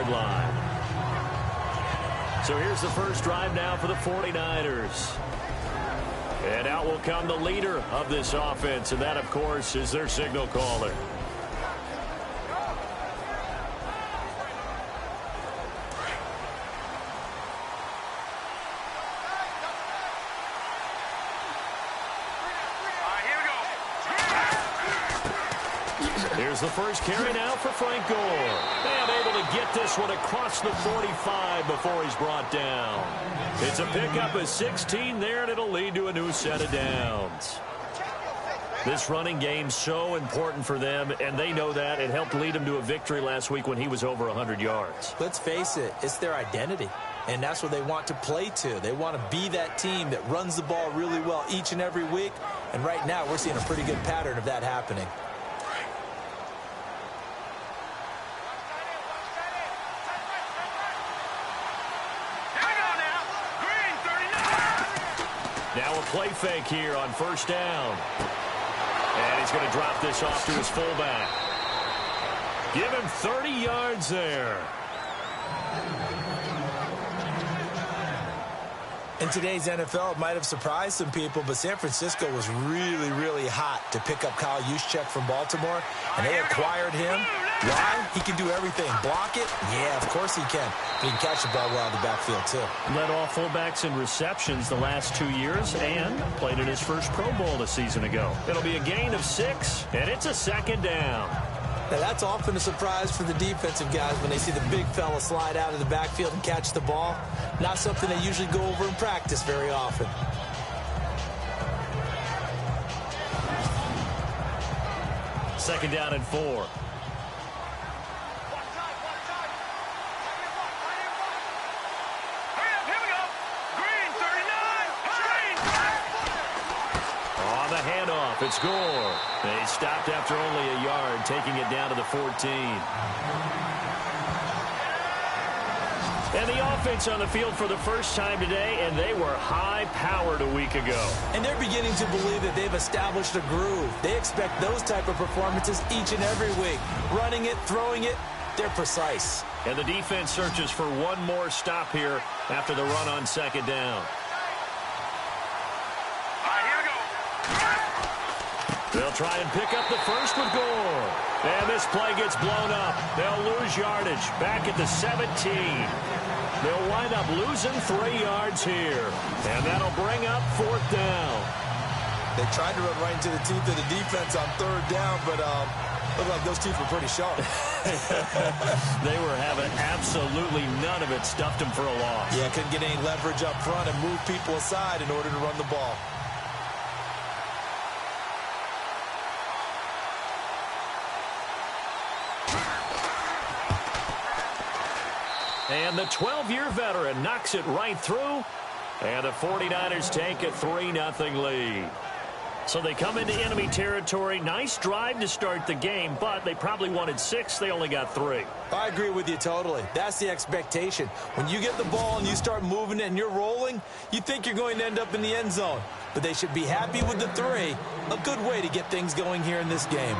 line. So here's the first drive now for the 49ers. And out will come the leader of this offense, and that, of course, is their signal caller. Here's the first carry now for Frank Gore. And able to get this one across the 45 before he's brought down. It's a pickup of 16 there, and it'll lead to a new set of downs. This running game's so important for them, and they know that. It helped lead them to a victory last week when he was over 100 yards. Let's face it, it's their identity, and that's what they want to play to. They want to be that team that runs the ball really well each and every week, and right now we're seeing a pretty good pattern of that happening. Now a play fake here on first down. And he's going to drop this off to his fullback. Give him 30 yards there. In today's NFL, it might have surprised some people, but San Francisco was really, really hot to pick up Kyle Juszczyk from Baltimore, and they acquired him. Why? He can do everything. Block it? Yeah, of course he can. But he can catch the ball well out of the backfield, too. Led all fullbacks in receptions the last 2 years and played in his first Pro Bowl a season ago. It'll be a gain of 6, and it's a second down. Now, that's often a surprise for the defensive guys when they see the big fella slide out of the backfield and catch the ball. Not something they usually go over in practice very often. Second down and 4. Handoff, it's Gore. They stopped after only a yard, taking it down to the 14. And the offense on the field for the first time today, and they were high-powered a week ago. And they're beginning to believe that they've established a groove. They expect those type of performances each and every week. Running it, throwing it, they're precise. And the defense searches for one more stop here after the run on second down. They'll try and pick up the first with Gore. And this play gets blown up. They'll lose yardage back at the 17. They'll wind up losing 3 yards here. And that'll bring up fourth down. They tried to run right into the teeth of the defense on third down, but looked like those teeth were pretty sharp. They were having absolutely none of it. Stuffed them for a loss. Yeah, couldn't get any leverage up front and move people aside in order to run the ball. And the 12-year veteran knocks it right through. And the 49ers take a 3-0 lead. So they come into enemy territory. Nice drive to start the game, but they probably wanted 6. They only got 3. I agree with you totally. That's the expectation. When you get the ball and you start moving it and you're rolling, you think you're going to end up in the end zone. But they should be happy with the 3. A good way to get things going here in this game.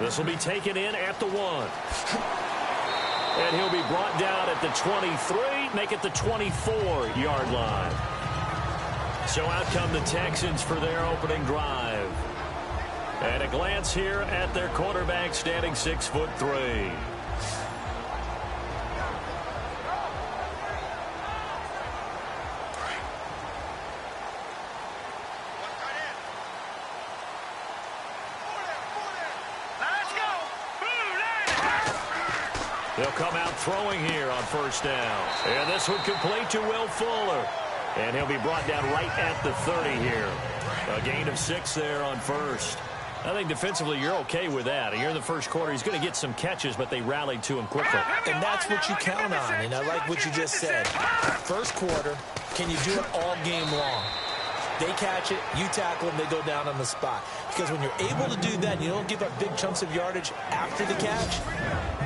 This will be taken in at the 1. And he'll be brought down at the 23, make it the 24-yard line. So out come the Texans for their opening drive. And a glance here at their quarterback standing 6'3". They'll come out throwing here on first down. And this one complete to Will Fuller. And he'll be brought down right at the 30 here. A gain of 6 there on first. I think defensively you're okay with that. You're in the first quarter. He's going to get some catches, but they rallied to him quickly. And that's what you count on. And I like what you just said. First quarter, can you do it all game long? They catch it, you tackle them, they go down on the spot. Because when you're able to do that, you don't give up big chunks of yardage after the catch,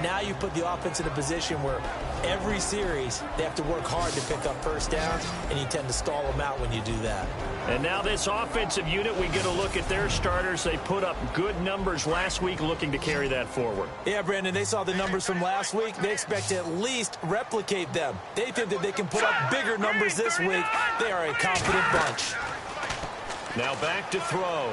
Now you put the offense in a position where every series they have to work hard to pick up first downs, and you tend to stall them out when you do that. And now this offensive unit, we get a look at their starters. They put up good numbers last week, looking to carry that forward. Yeah, Brandon, they saw the numbers from last week. They expect to at least replicate them. They think that they can put up bigger numbers this week. They are a confident bunch. Now back to throw.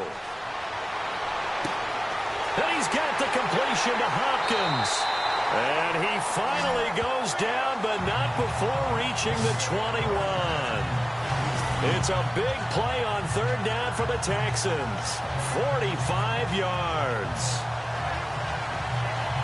And he's got the completion to Hopkins. And he finally goes down, but not before reaching the 21. It's a big play on third down for the Texans. 45 yards.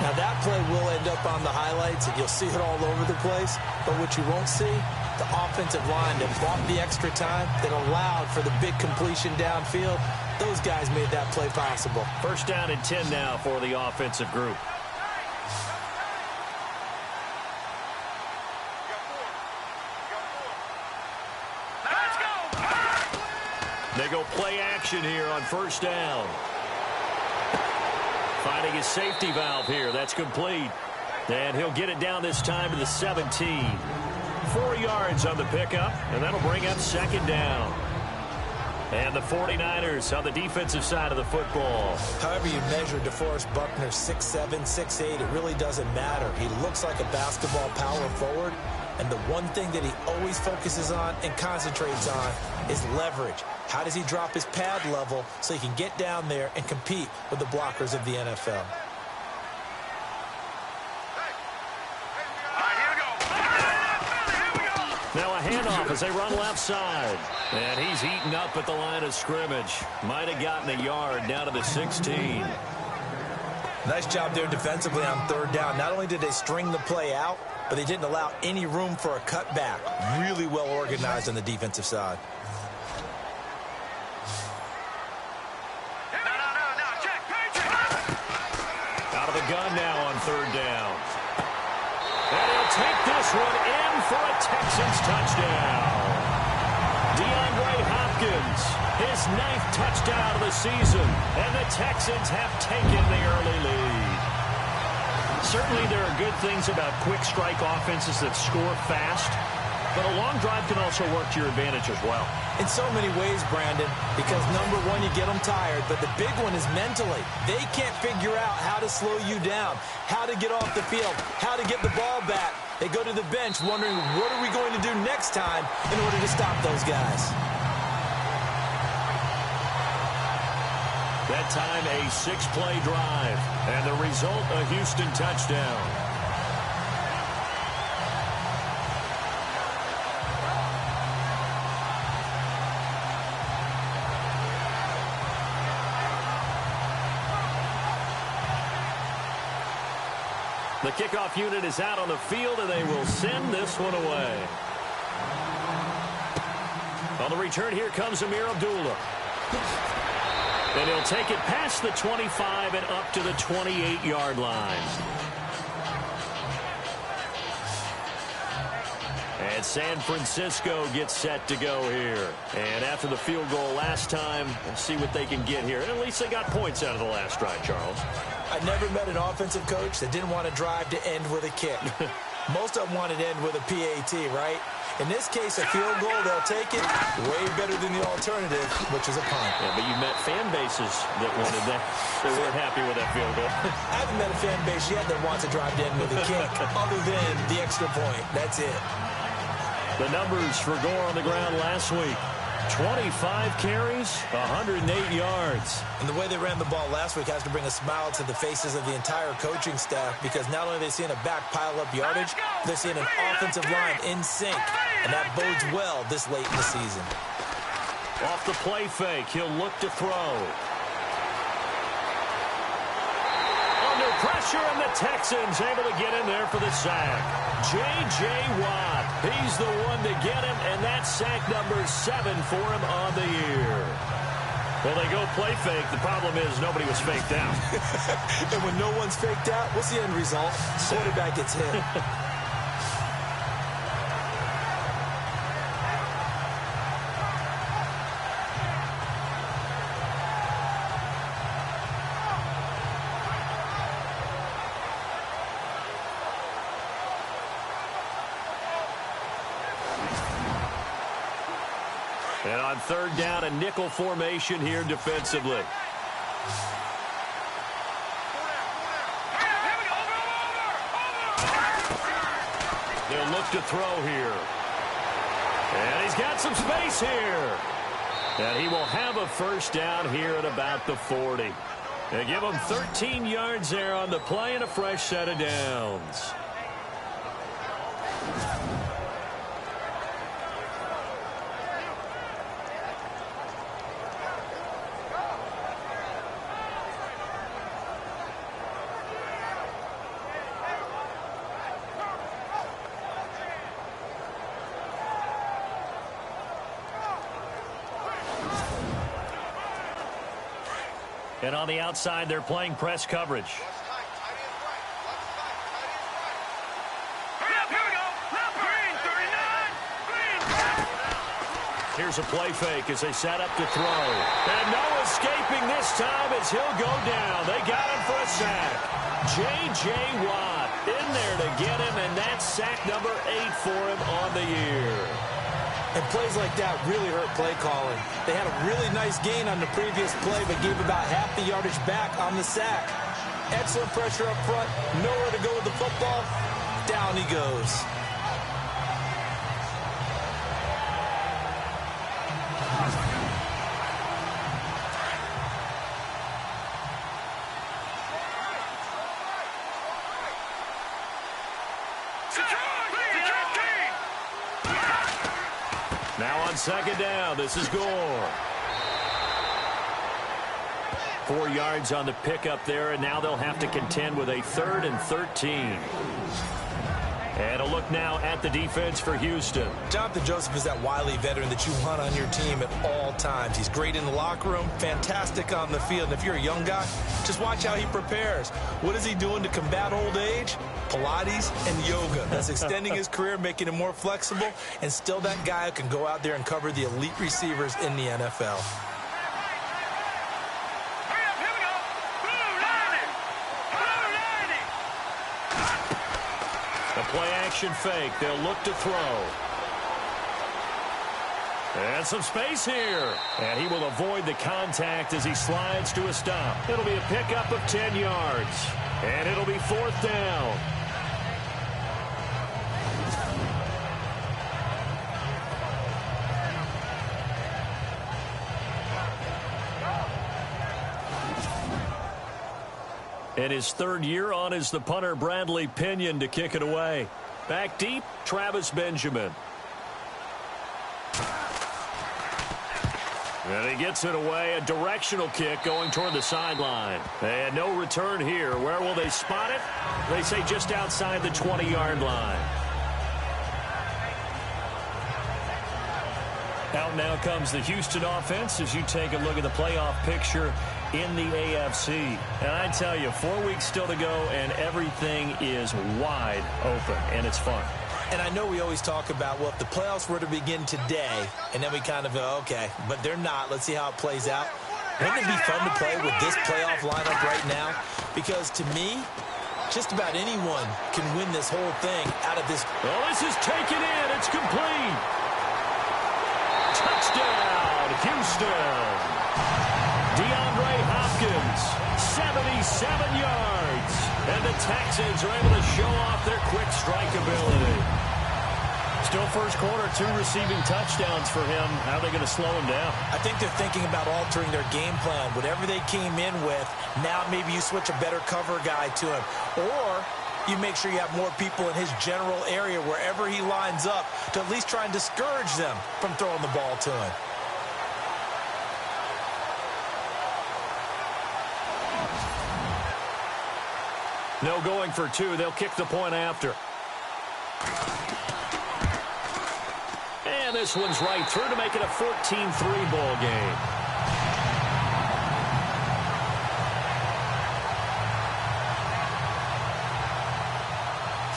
Now that play will end up on the highlights, and you'll see it all over the place. But what you won't see, the offensive line that bought the extra time, that allowed for the big completion downfield. Those guys made that play possible. First down and 10 now for the offensive group. They go play action here on first down. Finding his safety valve here. That's complete. And he'll get it down this time to the 17. 4 yards on the pickup, and that'll bring up second down. And the 49ers on the defensive side of the football. However you measure DeForest Buckner, 6'7", 6'8", it really doesn't matter. He looks like a basketball power forward. And the one thing that he always focuses on and concentrates on is leverage. How does he drop his pad level so he can get down there and compete with the blockers of the NFL? Now a handoff as they run left side. And he's eaten up at the line of scrimmage. Might have gotten a yard down to the 16. Nice job there defensively on third down. Not only did they string the play out, but they didn't allow any room for a cutback. Really well organized on the defensive side. Out of the gun now on third down. And he'll take this one in for a Texans touchdown. DeAndre Hopkins, his 9th touchdown of the season, and the Texans have taken the early lead. Certainly there are good things about quick strike offenses that score fast, but a long drive can also work to your advantage as well. In so many ways, Brandon, because number one, you get them tired, but the big one is mentally. They can't figure out how to slow you down, how to get off the field, how to get the ball back. They go to the bench wondering, what are we going to do next time in order to stop those guys? That time, a 6-play drive, and the result, a Houston touchdown. The kickoff unit is out on the field, and they will send this one away. On the return, here comes Amir Abdullah. And he'll take it past the 25 and up to the 28-yard line. And San Francisco gets set to go here. And after the field goal last time, we'll see what they can get here. And at least they got points out of the last drive, Charles. I never met an offensive coach that didn't want to drive to end with a kick. Most of them wanted to end with a PAT, right? In this case, a field goal, they'll take it. Way better than the alternative, which is a punt. Yeah, but you met fan bases that wanted that. They weren't happy with that field goal. I haven't met a fan base yet that wants to drive to end with a kick, other than the extra point. That's it. The numbers for Gore on the ground last week. 25 carries, 108 yards. And the way they ran the ball last week has to bring a smile to the faces of the entire coaching staff, because not only are they seeing a back pile up yardage, they're seeing an offensive line in sync, and that bodes well this late in the season. Off the play fake, he'll look to throw. Under pressure, and the Texans able to get in there for the sack. J.J. Watt, he's the one to get him, and that's sack number 7 for him on the year. Well, they go play fake. The problem is nobody was faked out. And when no one's faked out, what's the end result? Quarterback gets hit. And on third down, a nickel formation here defensively. They'll look to throw here. And he's got some space here. And he will have a first down here at about the 40. They give him 13 yards there on the play and a fresh set of downs. And on the outside, they're playing press coverage. Here's a play fake as they set up to throw. And no escaping this time as he'll go down. They got him for a sack. J.J. Watt in there to get him, and that's sack number 8 for him on the year. And plays like that really hurt play calling. They had a really nice gain on the previous play, but gave about half the yardage back on the sack. Excellent pressure up front. Nowhere to go with the football. Down he goes. Now on second down, this is Gore. 4 yards on the pickup there, and now they'll have to contend with a 3rd and 13. And a look now at the defense for Houston. Jonathan Joseph is that wily veteran that you want on your team at all times. He's great in the locker room, fantastic on the field. And if you're a young guy, just watch how he prepares. What is he doing to combat old age? Pilates and yoga. That's extending his career, making him more flexible, and still that guy who can go out there and cover the elite receivers in the NFL. The play-action fake. They'll look to throw. And some space here. And he will avoid the contact as he slides to a stop. It'll be a pickup of 10 yards. And it'll be 4th down. And his 3rd year on is the punter Bradley Pinion to kick it away. Back deep, Travis Benjamin. And he gets it away, a directional kick going toward the sideline. And no return here. Where will they spot it? They say just outside the 20-yard line. Out now comes the Houston offense as you take a look at the playoff picture in the AFC. And I tell you, 4 weeks still to go, and everything is wide open, and it's fun. And I know we always talk about, well, if the playoffs were to begin today, and then we kind of go, okay, but they're not. Let's see how it plays out. Wouldn't it be fun to play with this playoff lineup right now? Because to me, just about anyone can win this whole thing out of this. Well, this is taken in. It's complete. Touchdown, Houston. DeAndre Hopkins, 77 yards. And the Texans are able to show off their quick strike ability. Still first quarter, 2 receiving touchdowns for him. How are they going to slow him down? I think they're thinking about altering their game plan. Whatever they came in with, now maybe you switch a better cover guy to him. Or you make sure you have more people in his general area wherever he lines up to at least try and discourage them from throwing the ball to him. No going for 2. They'll kick the point after. And this one's right through to make it a 14-3 ball game.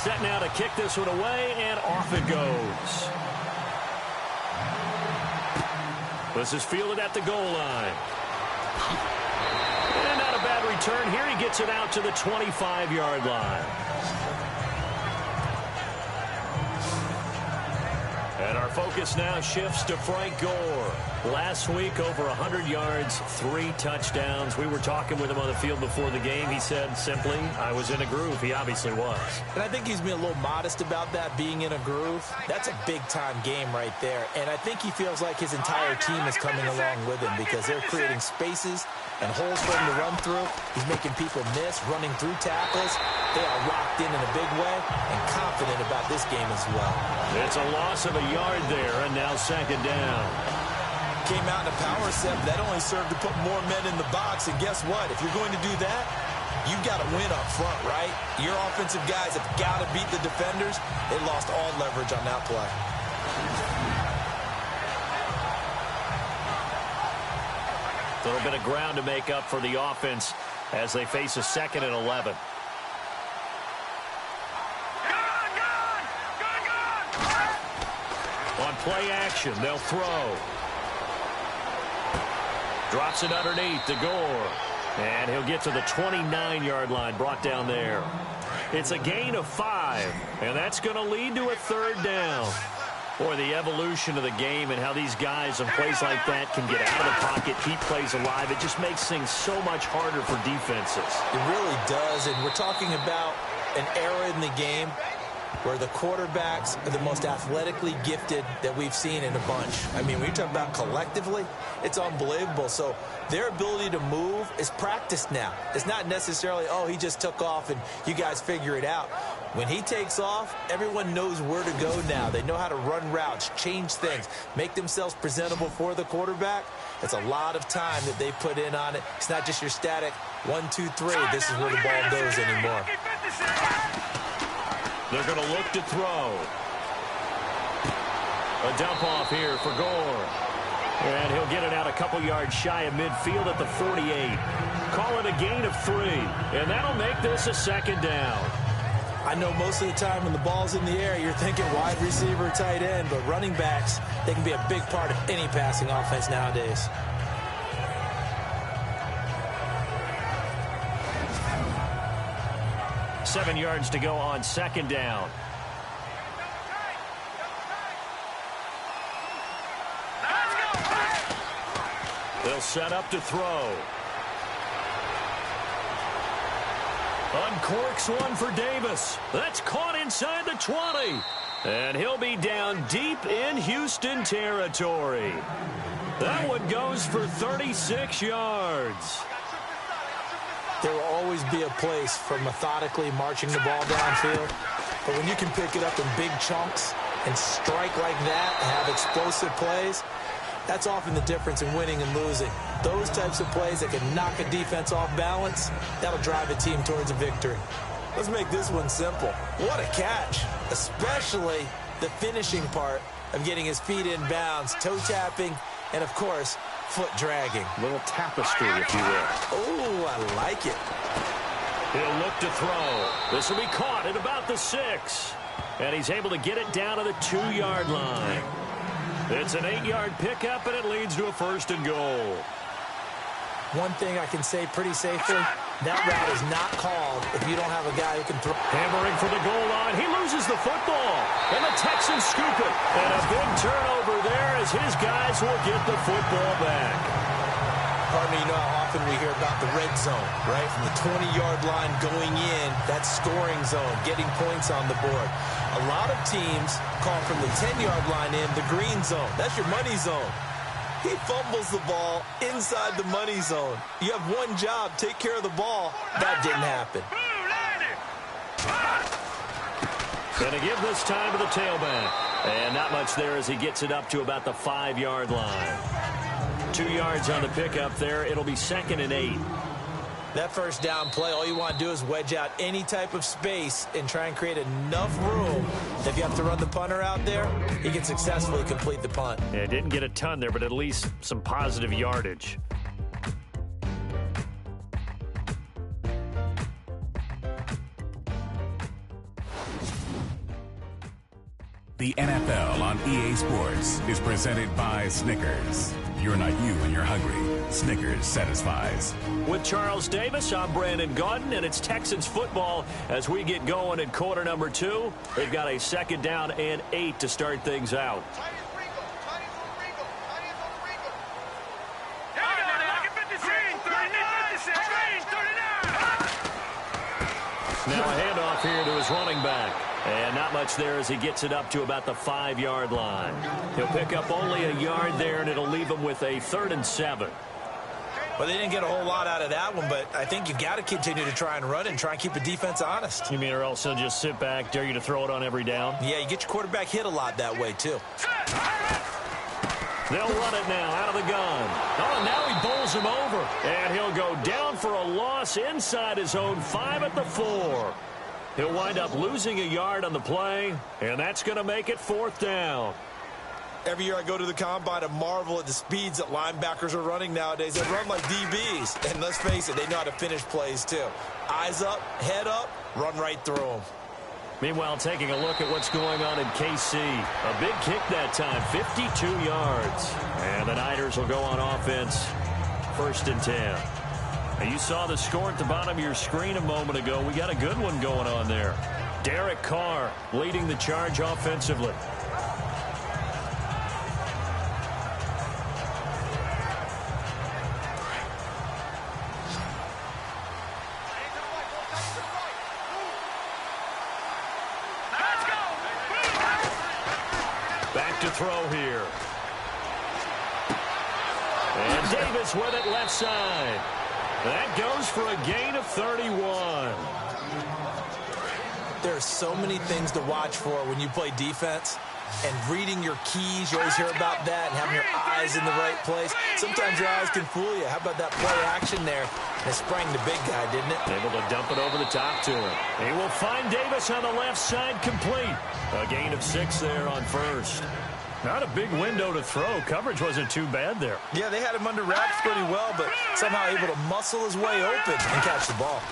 Set now to kick this one away, and off it goes. This is fielded at the goal line. And not a bad return here. He gets it out to the 25-yard line. And our focus now shifts to Frank Gore. Last week, over 100 yards, 3 touchdowns. We were talking with him on the field before the game. He said simply, I was in a groove. He obviously was. And I think he's being a little modest about that, being in a groove. That's a big-time game right there. And I think he feels like his entire team is coming along with him because they're creating spaces and holes for him to run through. He's making people miss, running through tackles. They are locked in a big way and confident about this game as well. It's a loss of a yard there, and now second down. Came out in a power set, but that only served to put more men in the box. And guess what? If you're going to do that, you've got to win up front, right? Your offensive guys have got to beat the defenders. They lost all leverage on that play. A little bit of ground to make up for the offense as they face a 2nd and 11. On play action, they'll throw. Drops it underneath to Gore. And he'll get to the 29-yard line, brought down there. It's a gain of 5, and that's going to lead to a 3rd down. Boy, the evolution of the game and how these guys in plays like that can get out of the pocket, keep plays alive, it just makes things so much harder for defenses. It really does, and we're talking about an era in the game where the quarterbacks are the most athletically gifted that we've seen in a bunch. I mean, when you talk about collectively, it's unbelievable. So their ability to move is practiced now. It's not necessarily, oh, he just took off and you guys figure it out. When he takes off, everyone knows where to go now. They know how to run routes, change things, make themselves presentable for the quarterback. It's a lot of time that they put in on it. It's not just your static 1, 2, 3. This is where the ball goes anymore. They're going to look to throw. A dump off here for Gore. And he'll get it out a couple yards shy of midfield at the 48. Call it a gain of 3. And that'll make this a 2nd down. I know most of the time when the ball's in the air, you're thinking wide receiver, tight end. But running backs, they can be a big part of any passing offense nowadays. Seven yards to go on 2nd down. They'll set up to throw. Uncorks one for Davis. That's caught inside the 20. And he'll be down deep in Houston territory. That one goes for 36 yards. There will always be a place for methodically marching the ball downfield. But when you can pick it up in big chunks and strike like that and have explosive plays, that's often the difference in winning and losing. Those types of plays that can knock a defense off balance, that'll drive a team towards a victory. Let's make this one simple. What a catch, especially the finishing part of getting his feet in bounds, toe tapping, and of course, foot dragging. Little tapestry, if you will. Oh, I like it. He'll look to throw. This will be caught at about the 6. And he's able to get it down to the 2-yard line. It's an 8-yard pickup, and it leads to a 1st and goal. One thing I can say pretty safely, that route is not called if you don't have a guy who can throw. Hammering for the goal line. He loses the football. And the Texans scoop it. And a big turnover there as his guys will get the football back. Pardon me, you know how often we hear about the red zone, right? From the 20-yard line going in, that's scoring zone, getting points on the board. A lot of teams call from the 10-yard line in the green zone. That's your money zone. He fumbles the ball inside the money zone. You have one job, take care of the ball. That didn't happen. Going to give this time to the tailback. And not much there as he gets it up to about the 5-yard line. 2 yards on the pickup there. It'll be 2nd and 8. That first down play, all you want to do is wedge out any type of space and try and create enough room that if you have to run the punter out there, he can successfully complete the punt. Yeah, didn't get a ton there, but at least some positive yardage. The NFL on EA Sports is presented by Snickers. You're not you when you're hungry. Snickers satisfies. With Charles Davis, I'm Brandon Gaudin, and it's Texans football as we get going in quarter number 2. They've got a 2nd down and 8 to start things out. Now a handoff here to his running back. And not much there as he gets it up to about the 5-yard line. He'll pick up only a yard there, and it'll leave him with a 3rd and 7. Well, they didn't get a whole lot out of that one, but I think you've got to continue to try and run and try and keep the defense honest. You mean or else he'll just sit back, dare you to throw it on every down? Yeah, you get your quarterback hit a lot that way, too. They'll run it now out of the gun. Oh, now he bowls him over. And he'll go down for a loss inside his own 5 at the 4. He'll wind up losing a yard on the play, and that's going to make it 4th down. Every year I go to the combine and marvel at the speeds that linebackers are running nowadays. They run like DBs. And let's face it, they know how to finish plays, too. Eyes up, head up, run right through them. Meanwhile, taking a look at what's going on in KC. A big kick that time, 52 yards. And the Niners will go on offense, 1st and 10. And you saw the score at the bottom of your screen a moment ago. We got a good one going on there. Derek Carr leading the charge offensively. Back to throw here. And Davis with it left side. That goes for a gain of 31. There are so many things to watch for when you play defense. And reading your keys, you always hear about that, and having your eyes in the right place. Sometimes your eyes can fool you. How about that play action there? And it sprang the big guy, didn't it? Able to dump it over the top to him. He will find Davis on the left side complete. A gain of 6 there on 1st. Not a big window to throw. Coverage wasn't too bad there. Yeah, they had him under wraps pretty well, but somehow able to muscle his way open and catch the ball.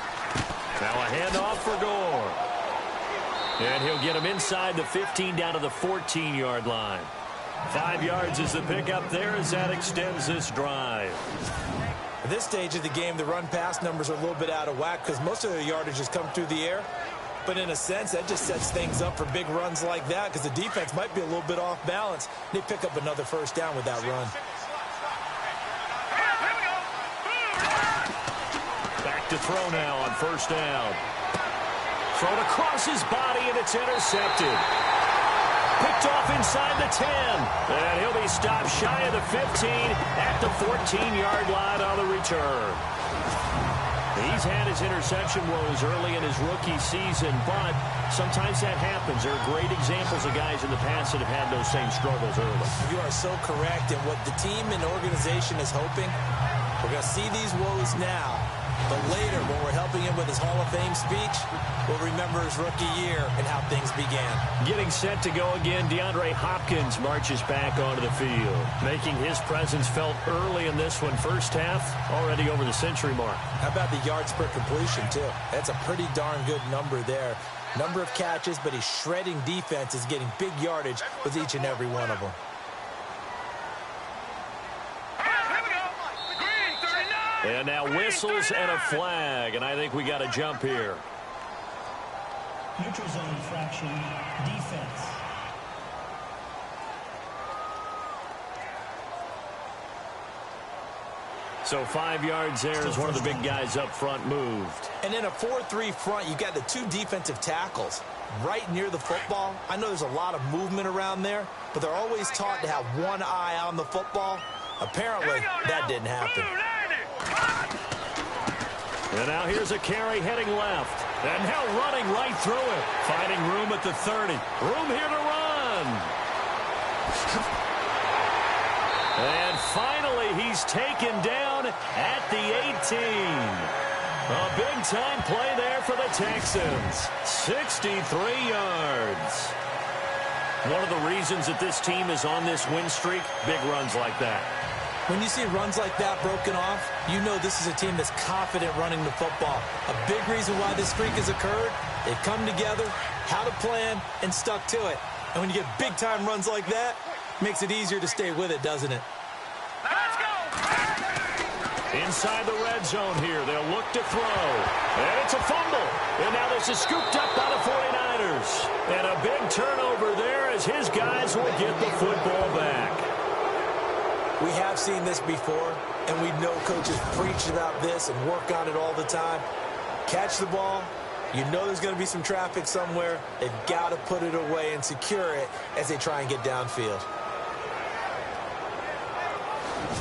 Now a handoff for Gore. And he'll get him inside the 15 down to the 14-yard line. 5 yards is the pickup there as that extends this drive. At this stage of the game, the run-pass numbers are a little bit out of whack because most of their yardage has come through the air. But in a sense, that just sets things up for big runs like that because the defense might be a little bit off balance. They pick up another 1st down with that run. Back to throw now on 1st down. Thrown across his body, and it's intercepted. Picked off inside the 10. And he'll be stopped shy of the 15 at the 14-yard line on the return. He's had his interception woes early in his rookie season, but sometimes that happens. There are great examples of guys in the past that have had those same struggles early. You are so correct, and what the team and organization is hoping, we're going to see these woes now. But later, when we're helping him with his Hall of Fame speech, we'll remember his rookie year and how things began. Getting set to go again, DeAndre Hopkins marches back onto the field, making his presence felt early in this one. 1st half, already over the century mark. How about the yards per completion, too? That's a pretty darn good number there. Number of catches, but he's shredding defenses, getting big yardage with each and every one of them. And now whistles and a flag, and I think we got a jump here. Neutral zone infraction, defense. So 5 yards there as one of the big guys up front moved. And in a 4-3 front, you've got the 2 defensive tackles right near the football. I know there's a lot of movement around there, but they're always taught to have one eye on the football. Apparently, that didn't happen. And now here's a carry heading left. And now running right through it. Finding room at the 30. Room here to run. And finally, he's taken down at the 18. A big-time play there for the Texans. 63 yards. One of the reasons that this team is on this win streak, big runs like that. When you see runs like that broken off, you know this is a team that's confident running the football. A big reason why this streak has occurred, they've come together, had a plan, and stuck to it. And when you get big-time runs like that, makes it easier to stay with it, doesn't it? Let's go! Inside the red zone here, they'll look to throw. And it's a fumble. And now this is scooped up by the 49ers. And a big turnover there as his guys will get the football back. We have seen this before, and we know coaches preach about this and work on it all the time. Catch the ball. You know there's going to be some traffic somewhere. They've got to put it away and secure it as they try and get downfield.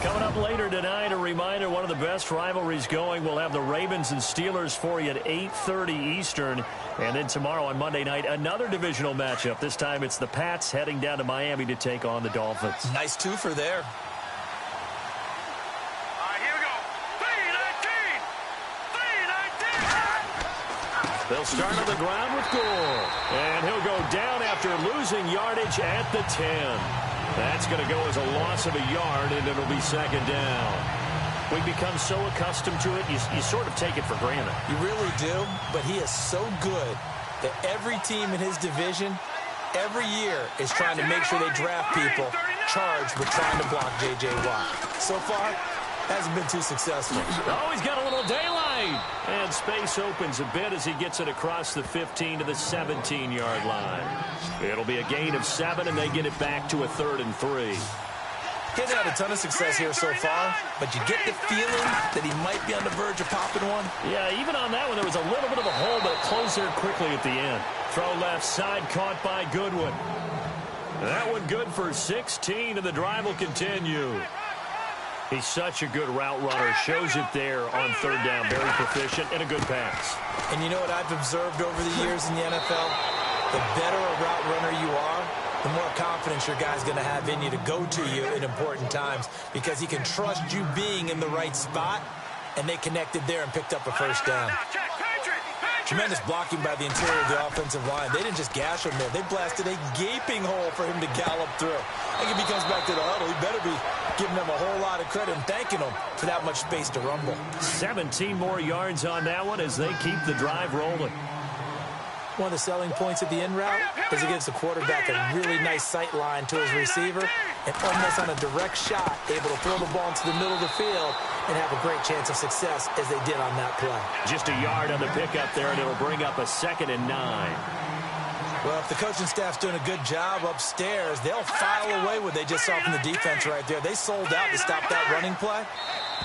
Coming up later tonight, a reminder, one of the best rivalries going. We'll have the Ravens and Steelers for you at 8:30 Eastern. And then tomorrow on Monday night, another divisional matchup. This time it's the Pats heading down to Miami to take on the Dolphins. Nice twofer there. They'll start on the ground with Gore. And he'll go down after losing yardage at the 10. That's going to go as a loss of a yard, and it'll be second down. We've become so accustomed to it, you sort of take it for granted. You really do, but he is so good that every team in his division, every year, is trying to make sure they draft people charged with trying to block J.J. Watt. So far, hasn't been too successful. Oh, he's got a little daylight. And space opens a bit as he gets it across the 15 to the 17-yard line. It'll be a gain of 7, and they get it back to a 3rd and 3. He's had a ton of success here so far, but you get the feeling that he might be on the verge of popping one. Yeah, even on that one, there was a little bit of a hole, but it closed there quickly at the end. Throw left side, caught by Goodwin. That one good for 16, and the drive will continue. He's such a good route runner. Shows it there on 3rd down. Very proficient and a good pass. And you know what I've observed over the years in the NFL? The better a route runner you are, the more confidence your guy's going to have in you to go to you in important times because he can trust you being in the right spot, and they connected there and picked up a first down. Tremendous blocking by the interior of the offensive line. They didn't just gash him there. They blasted a gaping hole for him to gallop through. I think if he comes back to the huddle, he better be giving them a whole lot of credit and thanking them for that much space to rumble. 17 more yards on that one as they keep the drive rolling. One of the selling points of the in route is it gives the quarterback a really nice sight line to his receiver and almost on a direct shot able to throw the ball into the middle of the field and have a great chance of success as they did on that play. Just a yard on the pickup there, and it'll bring up a 2nd and 9. Well, if the coaching staff's doing a good job upstairs, they'll file away what they just saw from the defense right there. They sold out to stop that running play.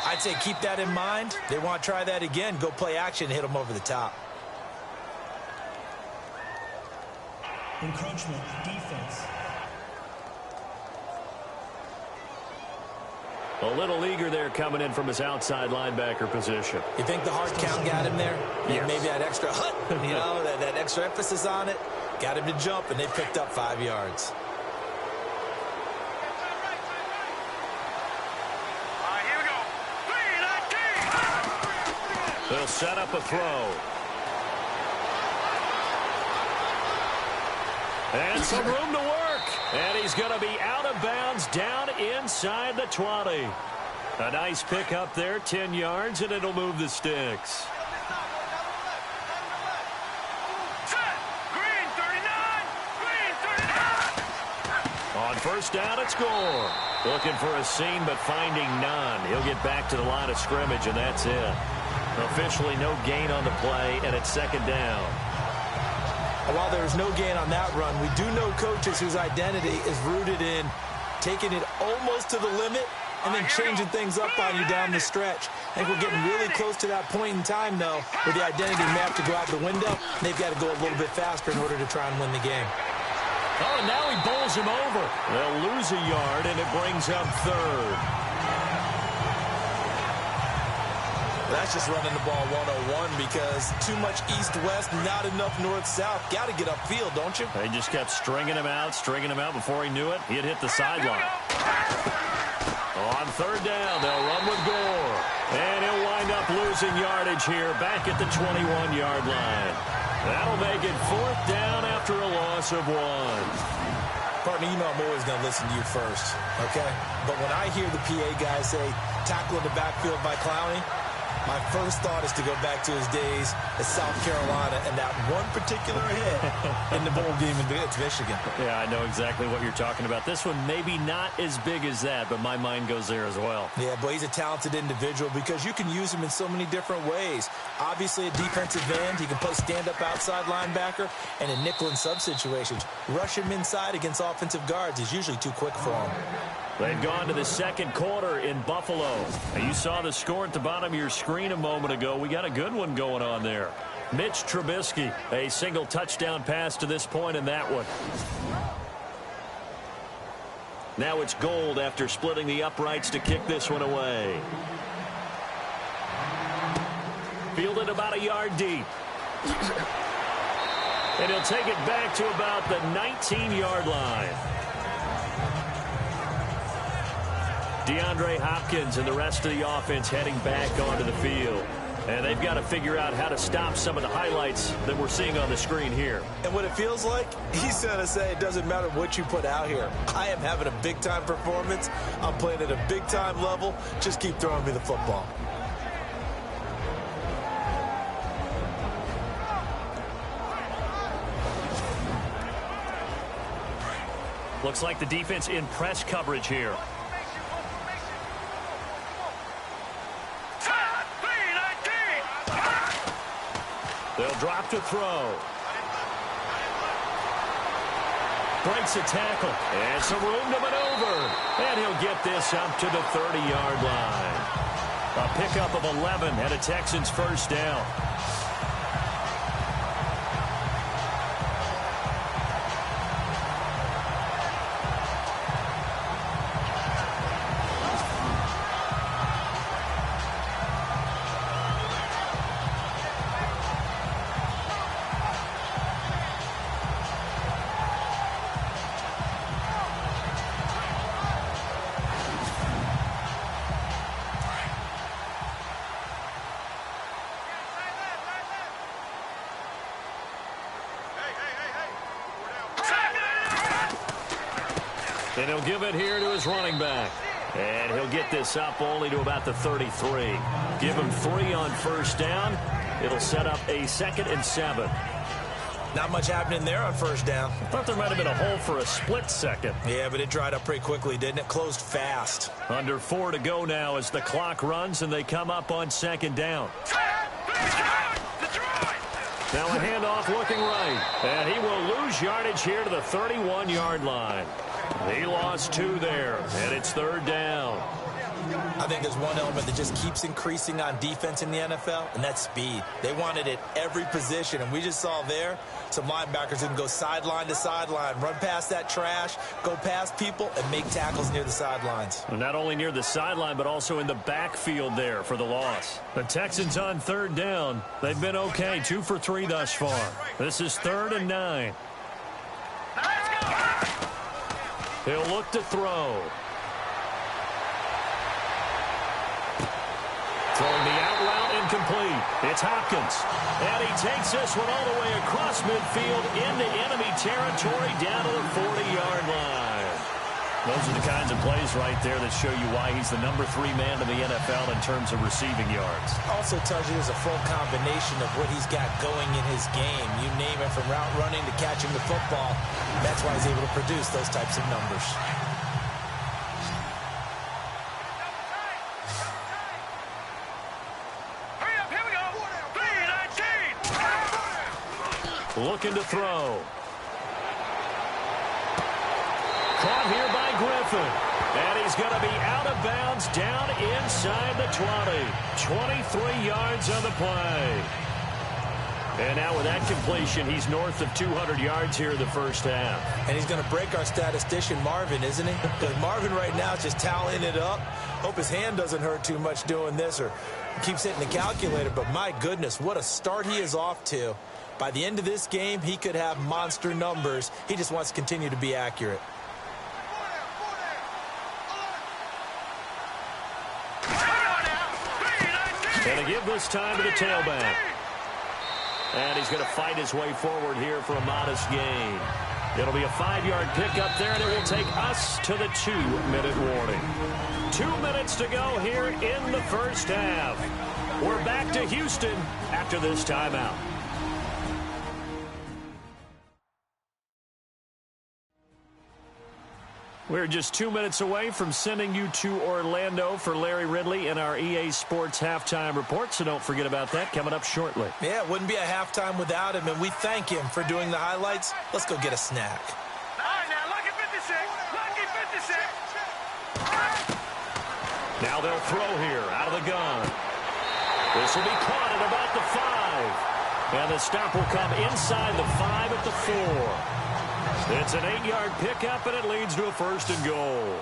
I'd say keep that in mind. They want to try that again. Go play action and hit them over the top. Encroachment defense. A little eager there coming in from his outside linebacker position. You think the hard count got him there? Yes. Maybe that extra that extra emphasis on it got him to jump, and they picked up 5 yards. Here we go. They'll set up a throw. And some room to work. And he's going to be out of bounds down inside the 20. A nice pickup there, 10 yards, and it'll move the sticks. Green 39. Green 39. On first down, it's Gore. Looking for a seam, but finding none. He'll get back to the line of scrimmage, and that's it. Officially no gain on the play, and it's 2nd down. While there is no gain on that run, we do know coaches whose identity is rooted in taking it almost to the limit and then changing things up on you down the stretch. I think we're getting really close to that point in time, though, where the identity may have to go out the window. And they've got to go a little bit faster in order to try and win the game. Oh, and now he bowls him over. They'll lose a yard, and it brings up 3rd. That's just running the ball 101 because too much east-west, not enough north-south. Got to get upfield, don't you? They just kept stringing him out before he knew it. He had hit the sideline. On 3rd down, they'll run with Gore. And he'll wind up losing yardage here back at the 21-yard line. That'll make it 4th down after a loss of 1. Partner, you know I'm always going to listen to you first, okay? But when I hear the PA guy say, tackle in the backfield by Clowney, My first thought is to go back to his days at South Carolina and that one particular hit in the bowl game against Michigan. Yeah, I know exactly what you're talking about. This one maybe not as big as that, but my mind goes there as well. Yeah, but he's a talented individual because you can use him in so many different ways. Obviously, a defensive end, he can play stand-up outside linebacker, and in nickel and sub situations. Rush him inside against offensive guards is usually too quick for him. They've gone to the second quarter in Buffalo. Now, you saw the score at the bottom of your screen a moment ago. We got a good one going on there. Mitch Trubisky, a single touchdown pass to this point in that one. Now it's Gold after splitting the uprights to kick this one away. Fielded about a yard deep. And he'll take it back to about the 19-yard line. DeAndre Hopkins and the rest of the offense heading back onto the field. And they've got to figure out how to stop some of the highlights that we're seeing on the screen here. And what it feels like, he's going to say it doesn't matter what you put out here. I am having a big-time performance. I'm playing at a big-time level. Just keep throwing me the football. Looks like the defense in press coverage here. They'll drop to throw. Breaks a tackle. And some room to maneuver. And he'll get this up to the 30-yard line. A pickup of 11 and a Texans first down. And he'll give it here to his running back. And he'll get this up only to about the 33. Give him 3 on first down. It'll set up a 2nd and 7. Not much happening there on first down. I thought there might have been a hole for a split second. Yeah, but it dried up pretty quickly, didn't it? Closed fast. Under 4 to go now as the clock runs and they come up on 2nd down. Now a handoff looking right. And he will lose yardage here to the 31-yard line. He lost 2 there, and it's 3rd down. I think there's one element that just keeps increasing on defense in the NFL, and that's speed. They want it at every position, and we just saw there some linebackers who can go sideline to sideline, run past that trash, go past people, and make tackles near the sidelines. Not only near the sideline, but also in the backfield there for the loss. The Texans on 3rd down. They've been okay, 2 for 3 thus far. This is 3rd and 9. He'll look to throw. Throwing the out route incomplete. It's Hopkins. And he takes this one all the way across midfield into enemy territory down to the 40-yard line. Those are the kinds of plays right there that show you why he's the number 3 man in the NFL in terms of receiving yards. Also tells you there's a full combination of what he's got going in his game. You name it, from route running to catching the football. That's why he's able to produce those types of numbers. Hurry up, here we go. 3-19. Looking to throw. Caught here by Griffin. And he's going to be out of bounds down inside the 20. 23 yards on the play. And now with that completion, he's north of 200 yards here in the first half. And he's going to break our statistician, Marvin, isn't he? Because Marvin right now is just tallying it up. Hope his hand doesn't hurt too much doing this or keeps hitting the calculator. But my goodness, what a start he is off to. By the end of this game, he could have monster numbers. He just wants to continue to be accurate. And to give this time to the tailback. And he's going to fight his way forward here for a modest gain. It'll be a 5-yard pickup there, and it will take us to the 2-minute warning. 2 minutes to go here in the first half. We're back to Houston after this timeout. We're just 2 minutes away from sending you to Orlando for Larry Ridley and our EA Sports Halftime Report, so don't forget about that coming up shortly. Yeah, it wouldn't be a halftime without him, and we thank him for doing the highlights. Let's go get a snack. All right, now, lucky 56. Lucky 56. Now they'll throw here out of the gun. This will be caught at about the 5. And the stop will come inside the 5 at the 4. It's an 8-yard pickup, and it leads to a 1st and goal.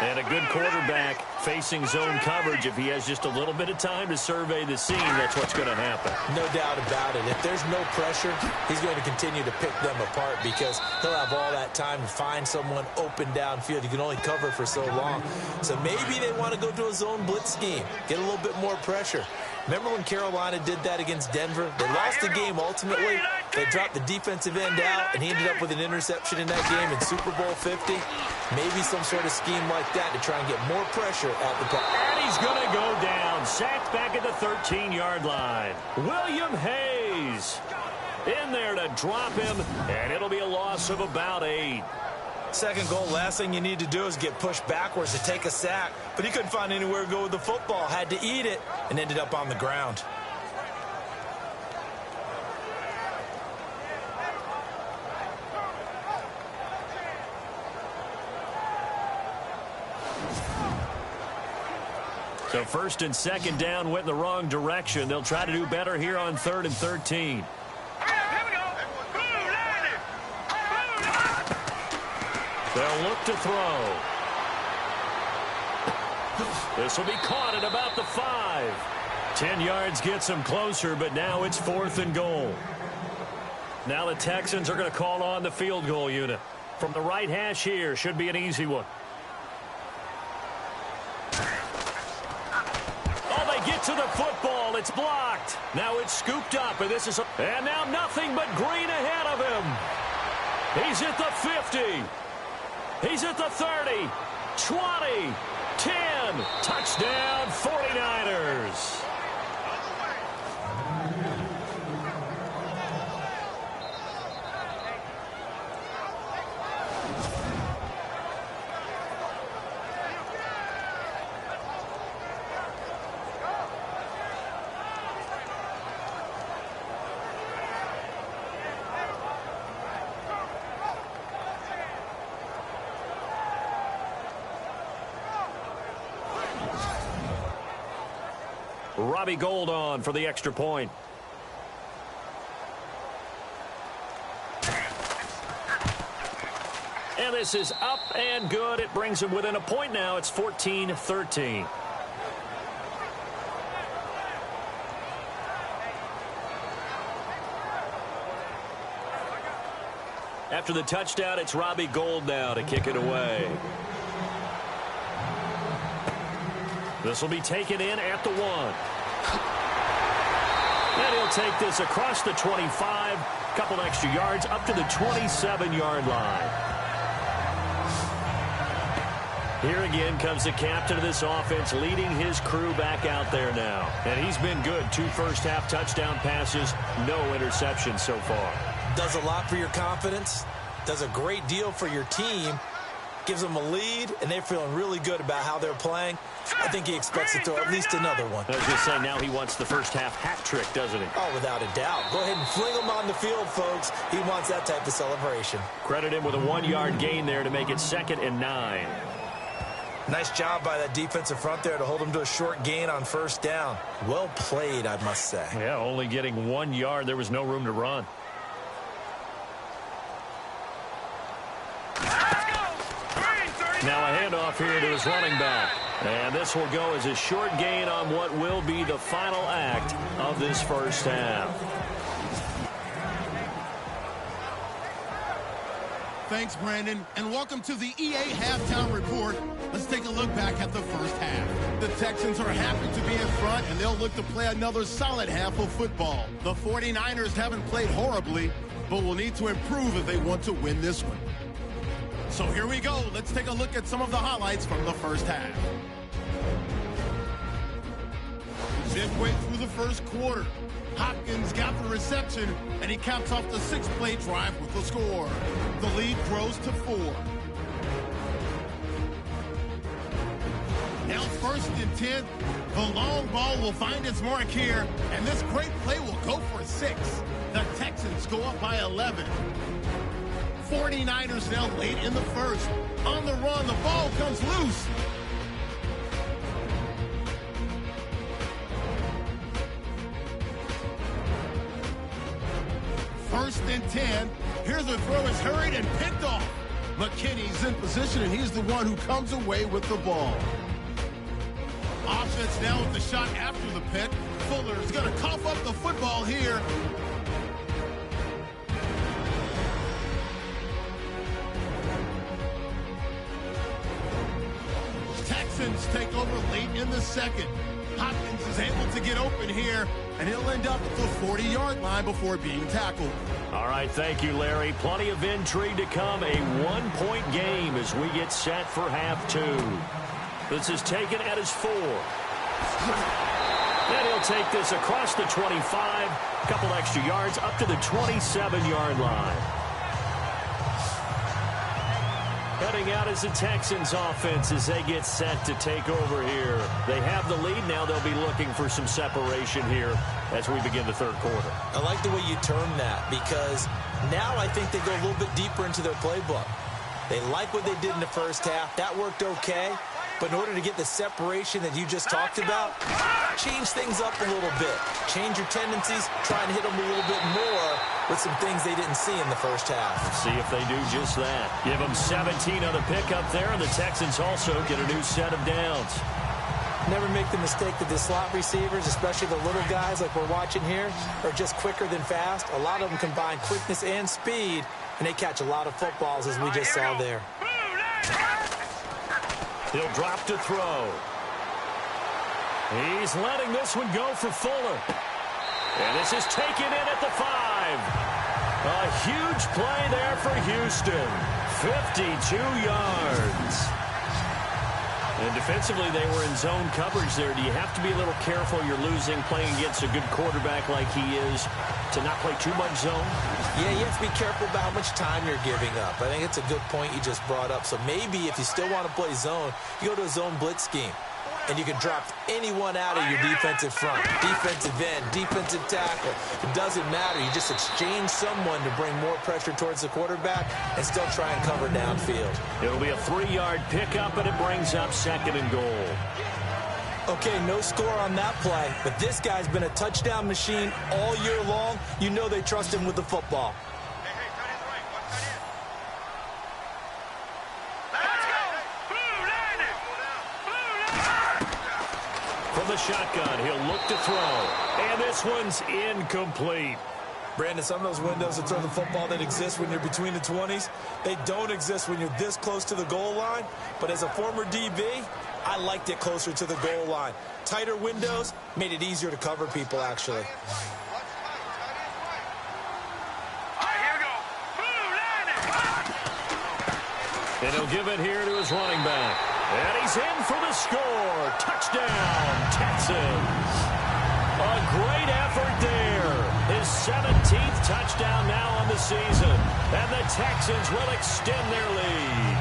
And a good quarterback facing zone coverage. If he has just a little bit of time to survey the scene, that's what's going to happen. No doubt about it. If there's no pressure, he's going to continue to pick them apart because he'll have all that time to find someone open downfield. You can only cover for so long. So maybe they want to go to a zone blitz scheme, get a little bit more pressure. Remember when Carolina did that against Denver? They lost the game ultimately. They dropped the defensive end out, and he ended up with an interception in that game in Super Bowl 50. Maybe some sort of scheme like that to try and get more pressure at the pass. And he's going to go down. Sacked back at the 13-yard line. William Hayes in there to drop him, and it'll be a loss of about 8. Second goal, last thing you need to do is get pushed backwards to take a sack. But he couldn't find anywhere to go with the football. Had to eat it and ended up on the ground. So 1st and 2nd down went in the wrong direction. They'll try to do better here on 3rd and 13. They'll look to throw. This will be caught at about the 5. 10 yards gets them closer, but now it's 4th and goal. Now the Texans are going to call on the field goal unit. From the right hash here, should be an easy one. Oh, they get to the football. It's blocked. Now it's scooped up, and this is and now nothing but green ahead of him. He's at the 50. He's at the 30, 20, 10. Touchdown, 49ers. Robbie Gould on for the extra point. And this is up and good. It brings him within a point now. It's 14-13. After the touchdown, it's Robbie Gould now to kick it away. This will be taken in at the 1. And he'll take this across the 25, couple extra yards up to the 27-yard line. Here again comes the captain of this offense leading his crew back out there now. And he's been good. 2 first-half touchdown passes, no interceptions so far. Does a lot for your confidence, does a great deal for your team, gives them a lead, and they're feeling really good about how they're playing. I think he expects to throw at least another one. I was going to say, now he wants the first-half hat trick, doesn't he? Oh, without a doubt. Go ahead and fling him on the field, folks. He wants that type of celebration. Credit him with a 1-yard gain there to make it 2nd and 9. Nice job by that defensive front there to hold him to a short gain on 1st down. Well played, I must say. Yeah, only getting 1 yard. There was no room to run. Now a handoff here to his running back. And this will go as a short gain on what will be the final act of this first half. Thanks, Brandon, and welcome to the EA Halftime Report. Let's take a look back at the first half. The Texans are happy to be in front, and they'll look to play another solid half of football. The 49ers haven't played horribly, but will need to improve if they want to win this one. So here we go. Let's take a look at some of the highlights from the first half. Midway through the first quarter, Hopkins got the reception, and he caps off the 6-play drive with the score. The lead grows to 4. Now 1st and 10. The long ball will find its mark here, and this great play will go for 6. The Texans go up by 11. 49ers now late in the first. On the run, the ball comes loose. First and 10. Here's a throw. It's hurried and picked off. McKinney's in position, and he's the one who comes away with the ball. Offense now with the shot after the pick. Fuller's going to cough up the football here. Texans take over late in the second. Hopkins is able to get open here, and he'll end up at the 40-yard line before being tackled. All right, thank you, Larry. Plenty of intrigue to come. A one-point game as we get set for half 2. This is taken at his 4. Then he'll take this across the 25. A couple extra yards up to the 27-yard line. Heading out as the Texans offense as they get set to take over here. They have the lead. Now they'll be looking for some separation here as we begin the third quarter. I like the way you term that, because now I think they go a little bit deeper into their playbook. They like what they did in the first half. That worked okay. But in order to get the separation that you just talked about, change things up a little bit. Change your tendencies. Try and hit them a little bit more with some things they didn't see in the first half. See if they do just that. Give them 17 on the pickup there, and the Texans also get a new set of downs. Never make the mistake that the slot receivers, especially the little guys like we're watching here, are just quicker than fast. A lot of them combine quickness and speed, and they catch a lot of footballs, as we just saw there. He'll drop to throw. He's letting this one go for Fuller. And this is taken in at the 5. A huge play there for Houston. 52 yards. And defensively, they were in zone coverage there. Do you have to be a little careful? You're losing, playing against a good quarterback like he is, to not play too much zone? Yeah, you have to be careful about how much time you're giving up. I think it's a good point you just brought up. So maybe if you still want to play zone, you go to a zone blitz scheme. And you can drop anyone out of your defensive front. Defensive end, defensive tackle. It doesn't matter. You just exchange someone to bring more pressure towards the quarterback and still try and cover downfield. It'll be a 3-yard pickup, and it brings up 2nd and goal. Okay, no score on that play, but this guy's been a touchdown machine all year long. You know they trust him with the football. From the shotgun, he'll look to throw. And this one's incomplete. Brandon, some of those windows to throw the football that exist when you're between the 20s, they don't exist when you're this close to the goal line. But as a former DB, I liked it closer to the goal line. Tighter windows made it easier to cover people, actually. And he'll give it here to his running back. And he's in for the score. Touchdown, Texans. A great effort there. His 17th touchdown now on the season. And the Texans will extend their lead.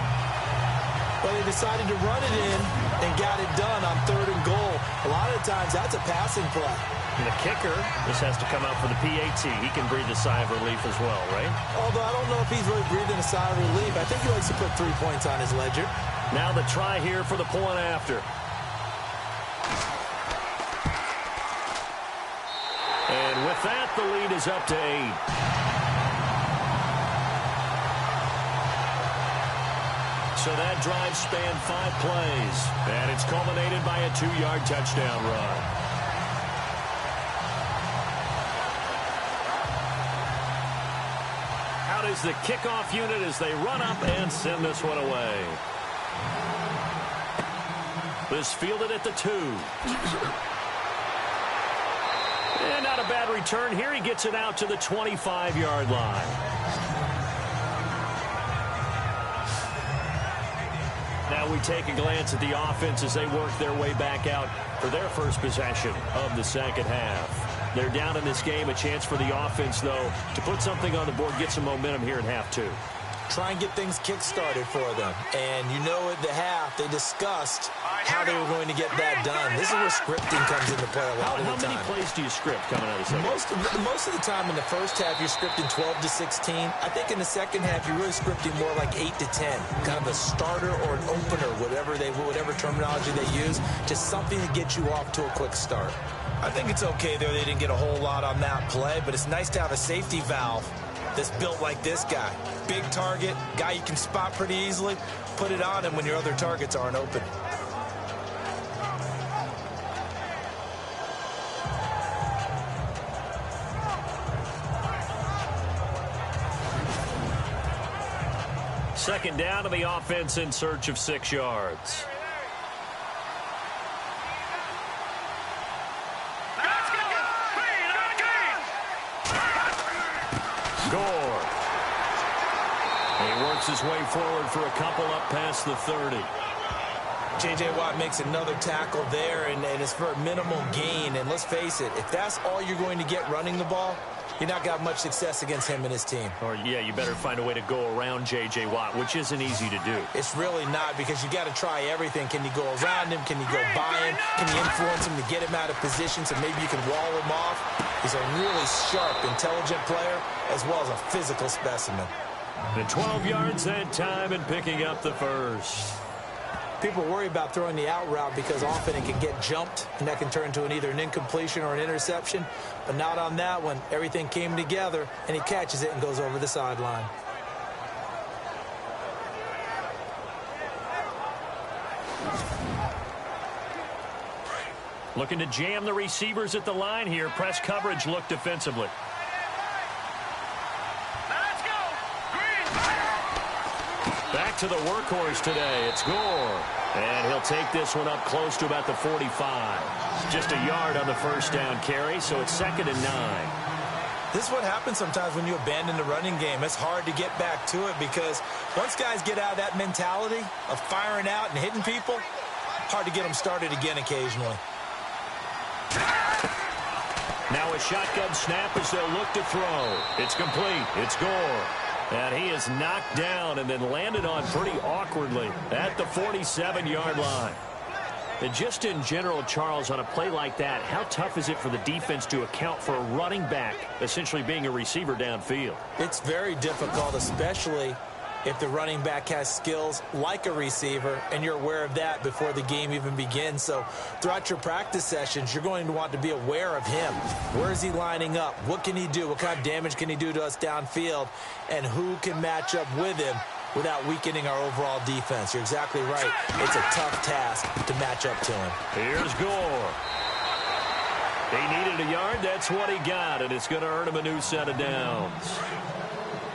Well, they decided to run it in and got it done on 3rd and goal. A lot of times, that's a passing play. And the kicker, this has to come out for the PAT. He can breathe a sigh of relief as well, right? Although I don't know if he's really breathing a sigh of relief. I think he likes to put 3 points on his ledger. Now the try here for the point after. And with that, the lead is up to 8. So that drive spanned 5 plays. And it's culminated by a 2-yard touchdown run. Out is the kickoff unit as they run up and send this one away. This fielded at the 2. And not a bad return here. He gets it out to the 25-yard line. Now we take a glance at the offense as they work their way back out for their first possession of the second half. They're down in this game. A chance for the offense, though, to put something on the board, get some momentum here in half two. Try and get things kick-started for them. And you know at the half, they discussed how they were going to get that done. This is where scripting comes into play a lot of the time. How many plays do you script coming out of the second? Most of the time in the first half, you're scripting 12 to 16. I think in the second half, you're really scripting more like 8 to 10. Kind of a starter or an opener, whatever terminology they use, just something to get you off to a quick start. I think it's okay there. They didn't get a whole lot on that play, but it's nice to have a safety valve that's built like this guy. Big target, guy you can spot pretty easily. Put it on him when your other targets aren't open. Second down to the offense in search of 6 yards. Gore. He works his way forward for a couple up past the 30. J.J. Watt makes another tackle there, and it's for a minimal gain. And let's face it, if that's all you're going to get running the ball, you're not got much success against him and his team. Or, yeah, you better find a way to go around J.J. Watt, which isn't easy to do. It's really not, because you got to try everything. Can you go around him? Can you go by him? Can you influence him to get him out of position so maybe you can wall him off? He's a really sharp, intelligent player, as well as a physical specimen. The 12 yards that time and picking up the first. People worry about throwing the out route because often it can get jumped, and that can turn into either an incompletion or an interception. But not on that one. Everything came together, and he catches it and goes over the sideline. Looking to jam the receivers at the line here. Press coverage look defensively. Back to the workhorse today. It's Gore. And he'll take this one up close to about the 45. Just a yard on the first down carry, so it's 2nd and 9. This is what happens sometimes when you abandon the running game. It's hard to get back to it because once guys get out of that mentality of firing out and hitting people, hard to get them started again occasionally. Now a shotgun snap as they'll look to throw. It's complete. It's Gore. And he is knocked down and then landed on pretty awkwardly at the 47-yard line. And just in general, Charles, on a play like that, how tough is it for the defense to account for a running back essentially being a receiver downfield? It's very difficult, especially if the running back has skills like a receiver, and you're aware of that before the game even begins. So throughout your practice sessions, you're going to want to be aware of him. Where is he lining up? What can he do? What kind of damage can he do to us downfield? And who can match up with him without weakening our overall defense? You're exactly right. It's a tough task to match up to him. Here's Gore. He needed a yard. That's what he got, and it's going to earn him a new set of downs.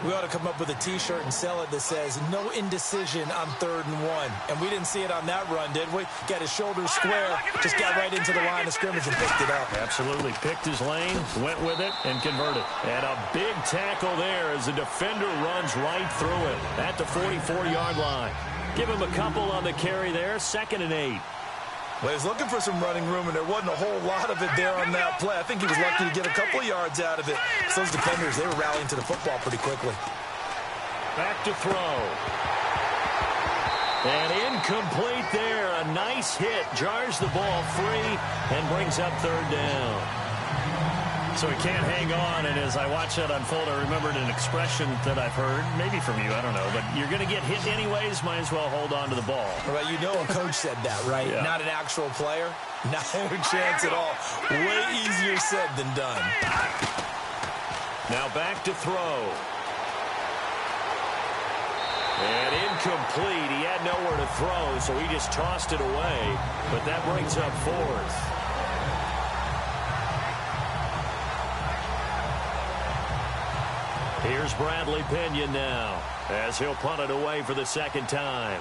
We ought to come up with a T-shirt and sell it that says, no indecision on 3rd and 1. And we didn't see it on that run, did we? Got his shoulders square, just got right into the line of scrimmage and picked it up. Absolutely. Picked his lane, went with it, and converted. And a big tackle there as the defender runs right through it at the 44-yard line. Give him a couple on the carry there, 2nd and 8. Well, he was looking for some running room, and there wasn't a whole lot of it there on that play. I think he was lucky to get a couple of yards out of it. So those defenders, they were rallying to the football pretty quickly. Back to throw. And incomplete there. A nice hit. Jars the ball free and brings up 3rd down. So he can't hang on, and as I watch that unfold, I remembered an expression that I've heard, maybe from you, I don't know, but you're going to get hit anyways, might as well hold on to the ball. Well, you know a coach said that, right? Yeah. Not an actual player. Not a chance at all. Way easier said than done. Now back to throw. And incomplete. He had nowhere to throw, so he just tossed it away, but that brings up 4th. Here's Bradley Pinion now as he'll punt it away for the 2nd time.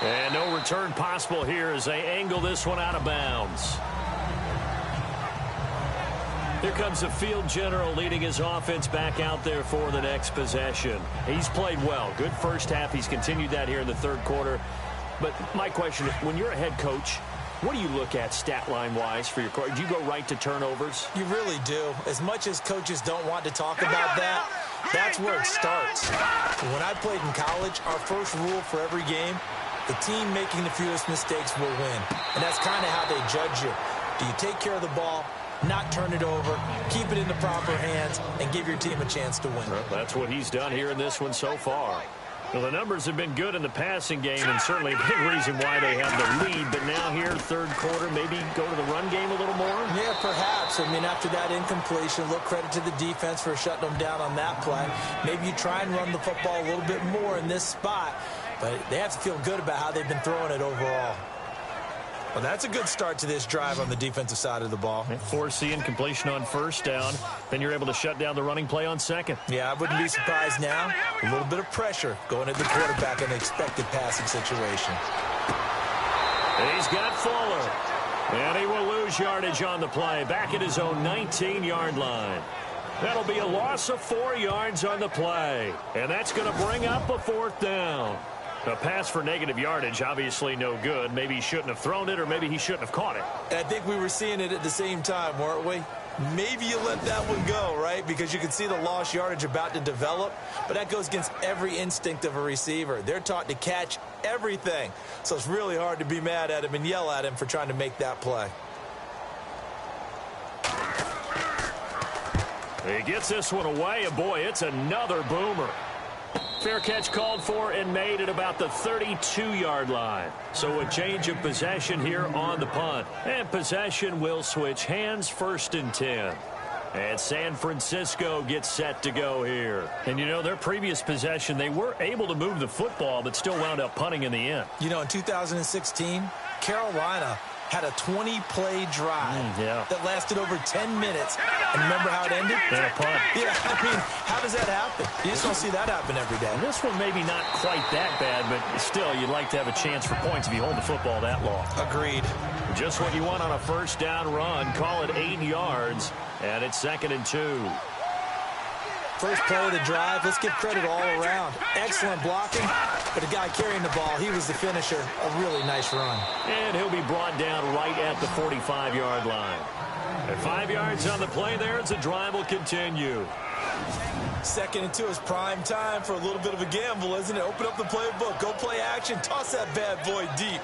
And no return possible here as they angle this one out of bounds. Here comes the field general leading his offense back out there for the next possession. He's played well. Good first half. He's continued that here in the third quarter. But my question is, when you're a head coach, what do you look at stat line-wise for your coach? Do you go right to turnovers? You really do. As much as coaches don't want to talk about that, that's where it starts. When I played in college, our first rule for every game, the team making the fewest mistakes will win. And that's kind of how they judge you. Do you take care of the ball, not turn it over, keep it in the proper hands, and give your team a chance to win? Well, that's what he's done here in this one so far. Well, the numbers have been good in the passing game and certainly a big reason why they have the lead. But now here, third quarter, maybe go to the run game a little more? Yeah, perhaps. I mean, after that incompletion, look, credit to the defense for shutting them down on that play. Maybe you try and run the football a little bit more in this spot. But they have to feel good about how they've been throwing it overall. Well, that's a good start to this drive on the defensive side of the ball. Forcing completion on first down. Then you're able to shut down the running play on second. Yeah, I wouldn't be surprised now. A little bit of pressure going at the quarterback in an expected passing situation. He's got Fuller. And he will lose yardage on the play. Back at his own 19-yard line. That'll be a loss of 4 yards on the play. And that's going to bring up a fourth down. A pass for negative yardage, obviously no good. Maybe he shouldn't have thrown it, or maybe he shouldn't have caught it. And I think we were seeing it at the same time, weren't we? Maybe you let that one go, right? Because you can see the lost yardage about to develop. But that goes against every instinct of a receiver. They're taught to catch everything. So it's really hard to be mad at him and yell at him for trying to make that play. He gets this one away, and boy, it's another boomer. Fair catch called for and made at about the 32-yard line. So a change of possession here on the punt. And possession will switch hands, 1st and 10. And San Francisco gets set to go here. And, you know, their previous possession, they were able to move the football, but still wound up punting in the end. You know, in 2016, Carolina had a 20-play drive that lasted over 10 minutes. And remember how it ended? And a punt. Yeah, I mean, how does that happen? You just don't see that happen every day. And this one maybe not quite that bad, but still, you'd like to have a chance for points if you hold the football that long. Agreed. Just what you want on a first down run. Call it 8 yards, and it's 2nd and 2. First play of the drive, let's give credit all around. Excellent blocking, but the guy carrying the ball, he was the finisher. A really nice run. And he'll be brought down right at the 45-yard line. At 5 yards on the play there, as the drive will continue. 2nd and 2 is prime time for a little bit of a gamble, isn't it? Open up the playbook, go play action, toss that bad boy deep.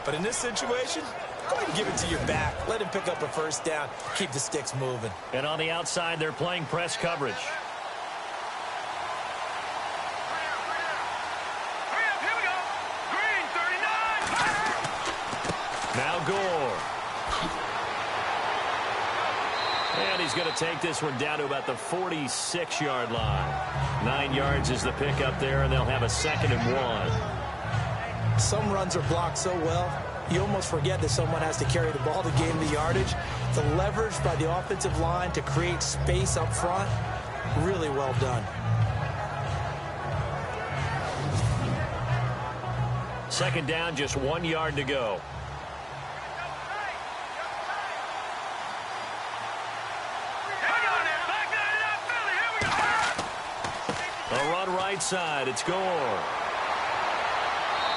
But in this situation, go ahead and give it to your back. Let him pick up a first down. Keep the sticks moving. And on the outside, they're playing press coverage. Now Gore. And he's going to take this one down to about the 46-yard line. 9 yards is the pickup there, and they'll have a 2nd and 1. Some runs are blocked so well, you almost forget that someone has to carry the ball to gain the yardage. The leverage by the offensive line to create space up front, really well done. 2nd down, just 1 yard to go. A run right side. It's Gore.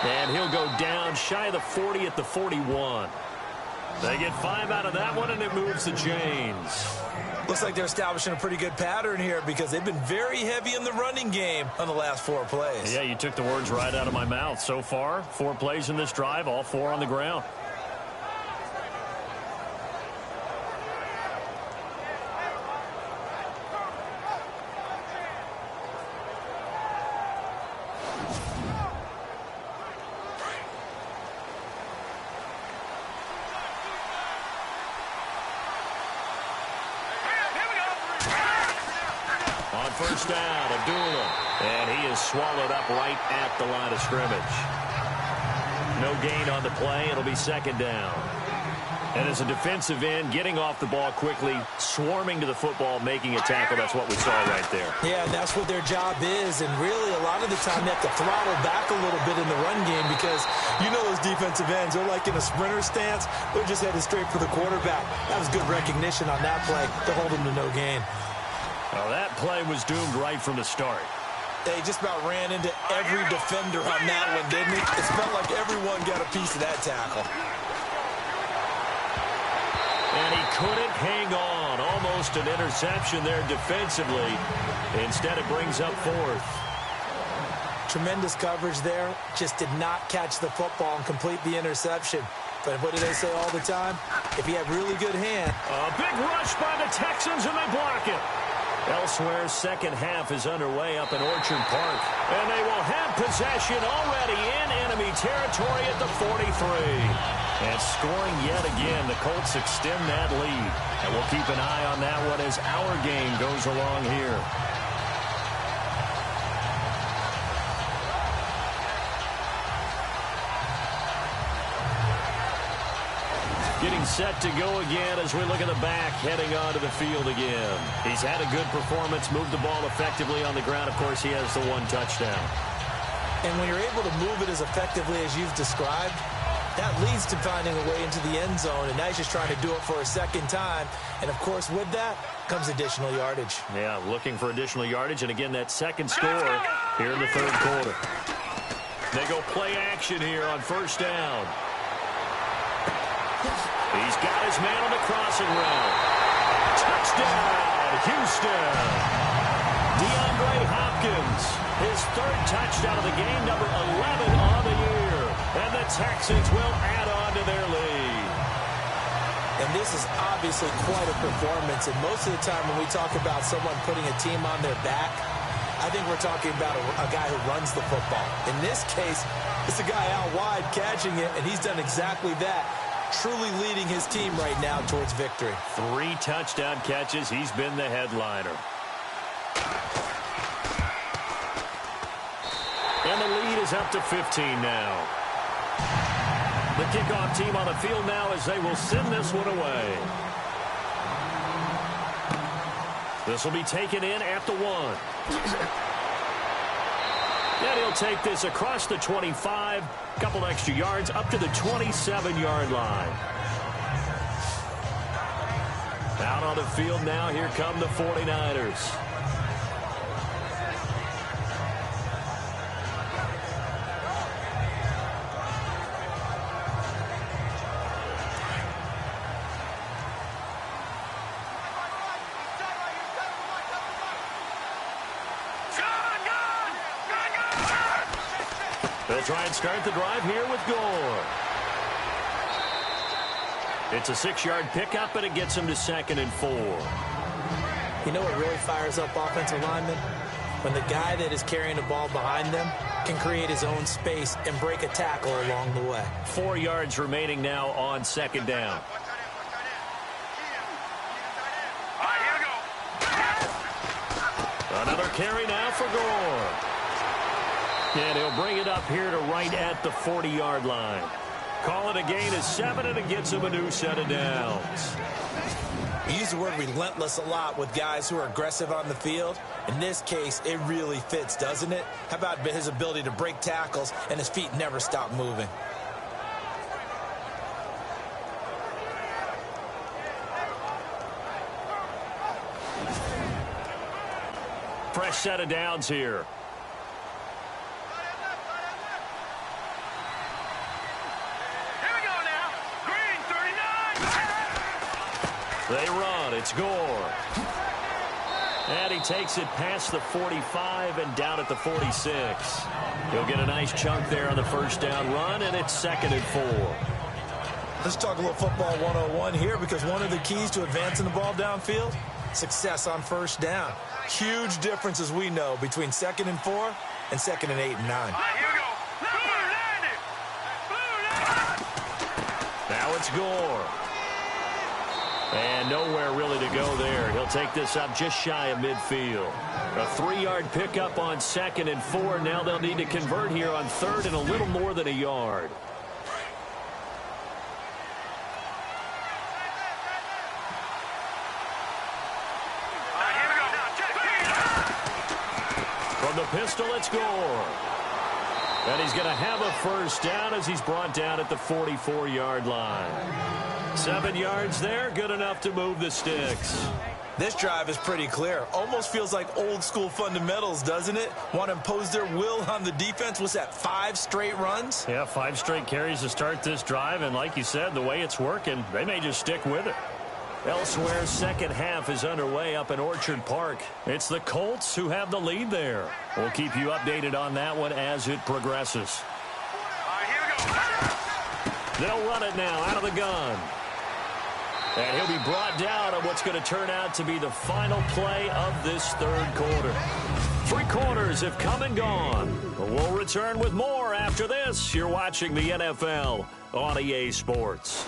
And he'll go down shy of the 40 at the 41. They get 5 out of that one, and it moves the chains. Looks like they're establishing a pretty good pattern here because they've been very heavy in the running game on the last 4 plays. Yeah, you took the words right out of my mouth. So far, 4 plays in this drive, all 4 on the ground. First down, Abdullah. And he is swallowed up right at the line of scrimmage. No gain on the play. It'll be 2nd down. And as a defensive end, getting off the ball quickly, swarming to the football, making a tackle, that's what we saw right there. Yeah, and that's what their job is. And really, a lot of the time, they have to throttle back a little bit in the run game because you know those defensive ends, they're like in a sprinter stance. They're just headed straight for the quarterback. That was good recognition on that play to hold them to no gain. Well, that play was doomed right from the start. They just about ran into every defender on that one, didn't it? It felt like everyone got a piece of that tackle. And he couldn't hang on. Almost an interception there defensively. Instead, it brings up fourth. Tremendous coverage there. Just did not catch the football and complete the interception. But what do they say all the time? If you have really good hand. A big rush by the Texans, and they block it. Elsewhere, second half is underway up in Orchard Park. And they will have possession already in enemy territory at the 43. And scoring yet again, the Colts extend that lead. And we'll keep an eye on that one as our game goes along here. Getting set to go again as we look at the back, heading onto the field again. He's had a good performance, moved the ball effectively on the ground. Of course, he has the one touchdown. And when you're able to move it as effectively as you've described, that leads to finding a way into the end zone, and now he's just trying to do it for a second time. And, of course, with that comes additional yardage. Yeah, looking for additional yardage, and again, that second score here in the third quarter. They go play action here on first down. He's got his man on the crossing route. Touchdown, Houston. DeAndre Hopkins, his third touchdown of the game, number 11 on the year. And the Texans will add on to their lead. And this is obviously quite a performance. And most of the time when we talk about someone putting a team on their back, I think we're talking about a guy who runs the football. In this case, it's a guy out wide catching it, and he's done exactly that. Truly leading his team right now towards victory. 3 touchdown catches. He's been the headliner. And the lead is up to 15 now. The kickoff team on the field now as they will send this one away. This will be taken in at the 1. And he'll take this across the 25, a couple extra yards up to the 27-yard line. Out on the field now, here come the 49ers. They'll try and start the drive here with Gore. It's a 6-yard pickup, and it gets him to 2nd and 4. You know what really fires up offensive linemen? When the guy that is carrying the ball behind them can create his own space and break a tackle along the way. 4 yards remaining now on 2nd down. Another carry now for Gore. And he'll bring it up here to right at the 40-yard line. Call it a gain of 7, and it gets him a new set of downs. We use the word relentless a lot with guys who are aggressive on the field. In this case, it really fits, doesn't it? How about his ability to break tackles and his feet never stop moving? Fresh set of downs here. They run. It's Gore. And he takes it past the 45 and down at the 46. He'll get a nice chunk there on the first down run, and it's 2nd and 4. Let's talk a little football 101 here, because one of the keys to advancing the ball downfield, success on first down. Huge difference, as we know, between 2nd and 4 and 2nd and 8 and 9. Now it's Gore. And nowhere really to go there. He'll take this up just shy of midfield. A 3-yard pickup on 2nd and 4. Now they'll need to convert here on 3rd and a little more than a yard. pistol. It's Gore. And he's going to have a first down as he's brought down at the 44-yard line. 7 yards there, good enough to move the sticks. This drive is pretty clear. Almost feels like old-school fundamentals, doesn't it? Want to impose their will on the defense. What's that, 5 straight runs? Yeah, 5 straight carries to start this drive, and like you said, the way it's working, they may just stick with it. Elsewhere, second half is underway up in Orchard Park. It's the Colts who have the lead there. We'll keep you updated on that one as it progresses. All right, here we go. They'll run it now out of the gun. And he'll be brought down on what's going to turn out to be the final play of this third quarter. 3 quarters have come and gone. We'll return with more after this. You're watching the NFL on EA Sports.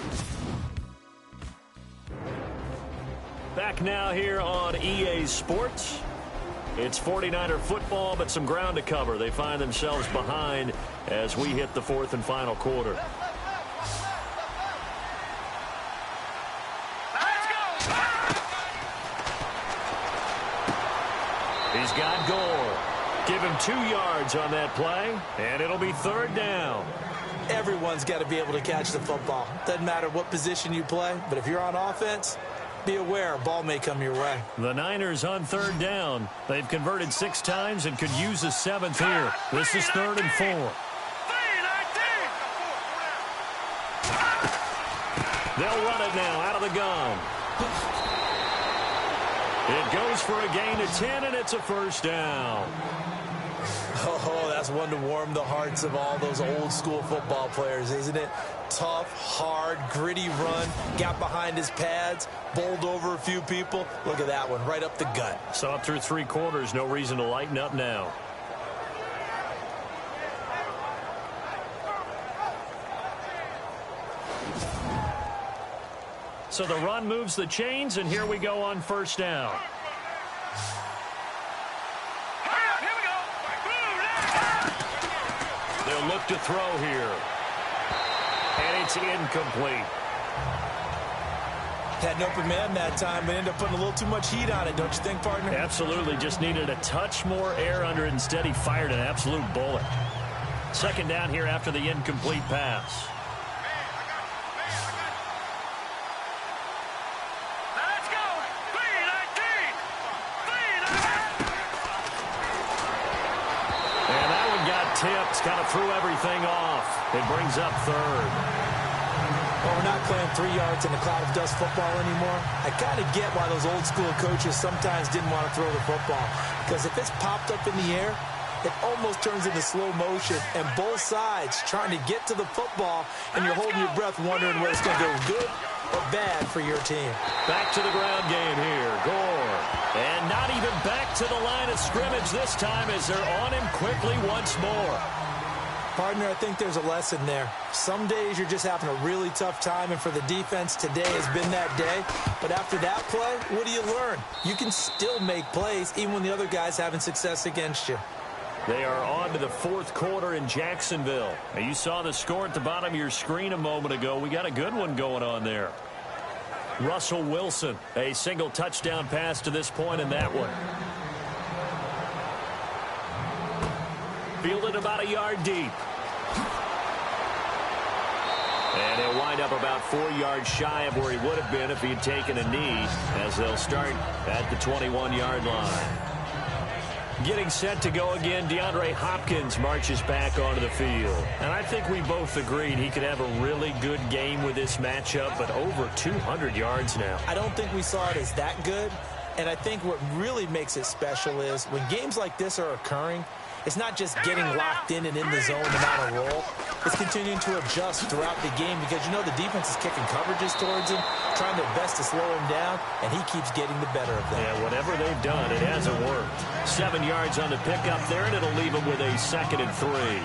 Back now here on EA Sports. It's 49er football, but some ground to cover. They find themselves behind as we hit the 4th and final quarter. He's got Gore. Give him 2 yards on that play, and it'll be 3rd down. Everyone's got to be able to catch the football. Doesn't matter what position you play, but if you're on offense, be aware a ball may come your way. The Niners on 3rd down. They've converted 6 times and could use a 7th here. This is 3rd and 4. They'll run it now out of the gun. It goes for a gain of 10, and it's a first down. Oh, that's one to warm the hearts of all those old-school football players, isn't it? Tough, hard, gritty run, got behind his pads, bowled over a few people. Look at that one, right up the gut. So up through 3 quarters, no reason to lighten up now. So the run moves the chains, and here we go on first down. They'll look to throw here. And it's incomplete. Had an open man that time, but ended up putting a little too much heat on it, don't you think, partner? Absolutely. Just needed a touch more air under it. Instead, he fired an absolute bullet. 2nd down here after the incomplete pass. Tips kind of threw everything off. It brings up 3rd. Well, we're not playing 3 yards in a cloud of dust football anymore. I kind of get why those old school coaches sometimes didn't want to throw the football. Because if it's popped up in the air, it almost turns into slow motion. And both sides trying to get to the football, and you're holding your breath wondering whether it's going to go good or bad for your team. Back to the ground game here. Gore. And not even back to the line of scrimmage this time as they're on him quickly once more. Partner, I think there's a lesson there. Some days you're just having a really tough time, and for the defense, today has been that day. But after that play, what do you learn? You can still make plays even when the other guy's having success against you. They are on to the 4th quarter in Jacksonville. Now, you saw the score at the bottom of your screen a moment ago. We got a good one going on there. Russell Wilson, a single touchdown pass to this point in that one. Fielded about a yard deep. And he'll wind up about 4 yards shy of where he would have been if he had taken a knee, as they'll start at the 21-yard line. Getting set to go again, DeAndre Hopkins marches back onto the field. And I think we both agreed he could have a really good game with this matchup, but over 200 yards now. I don't think we saw it as that good. And I think what really makes it special is when games like this are occurring, it's not just getting locked in and in the zone and on a roll. It's continuing to adjust throughout the game because, you know, the defense is kicking coverages towards him, trying their best to slow him down, and he keeps getting the better of them. Yeah, whatever they've done, it hasn't worked. 7 yards on the pickup there, and it'll leave him with a 2nd and 3.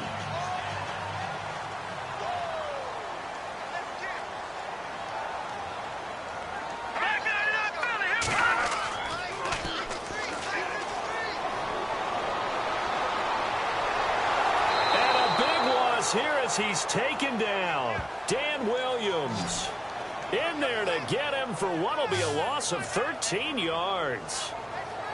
Here as he's taken down. Dan Williams in there to get him for what will be a loss of 13 yards.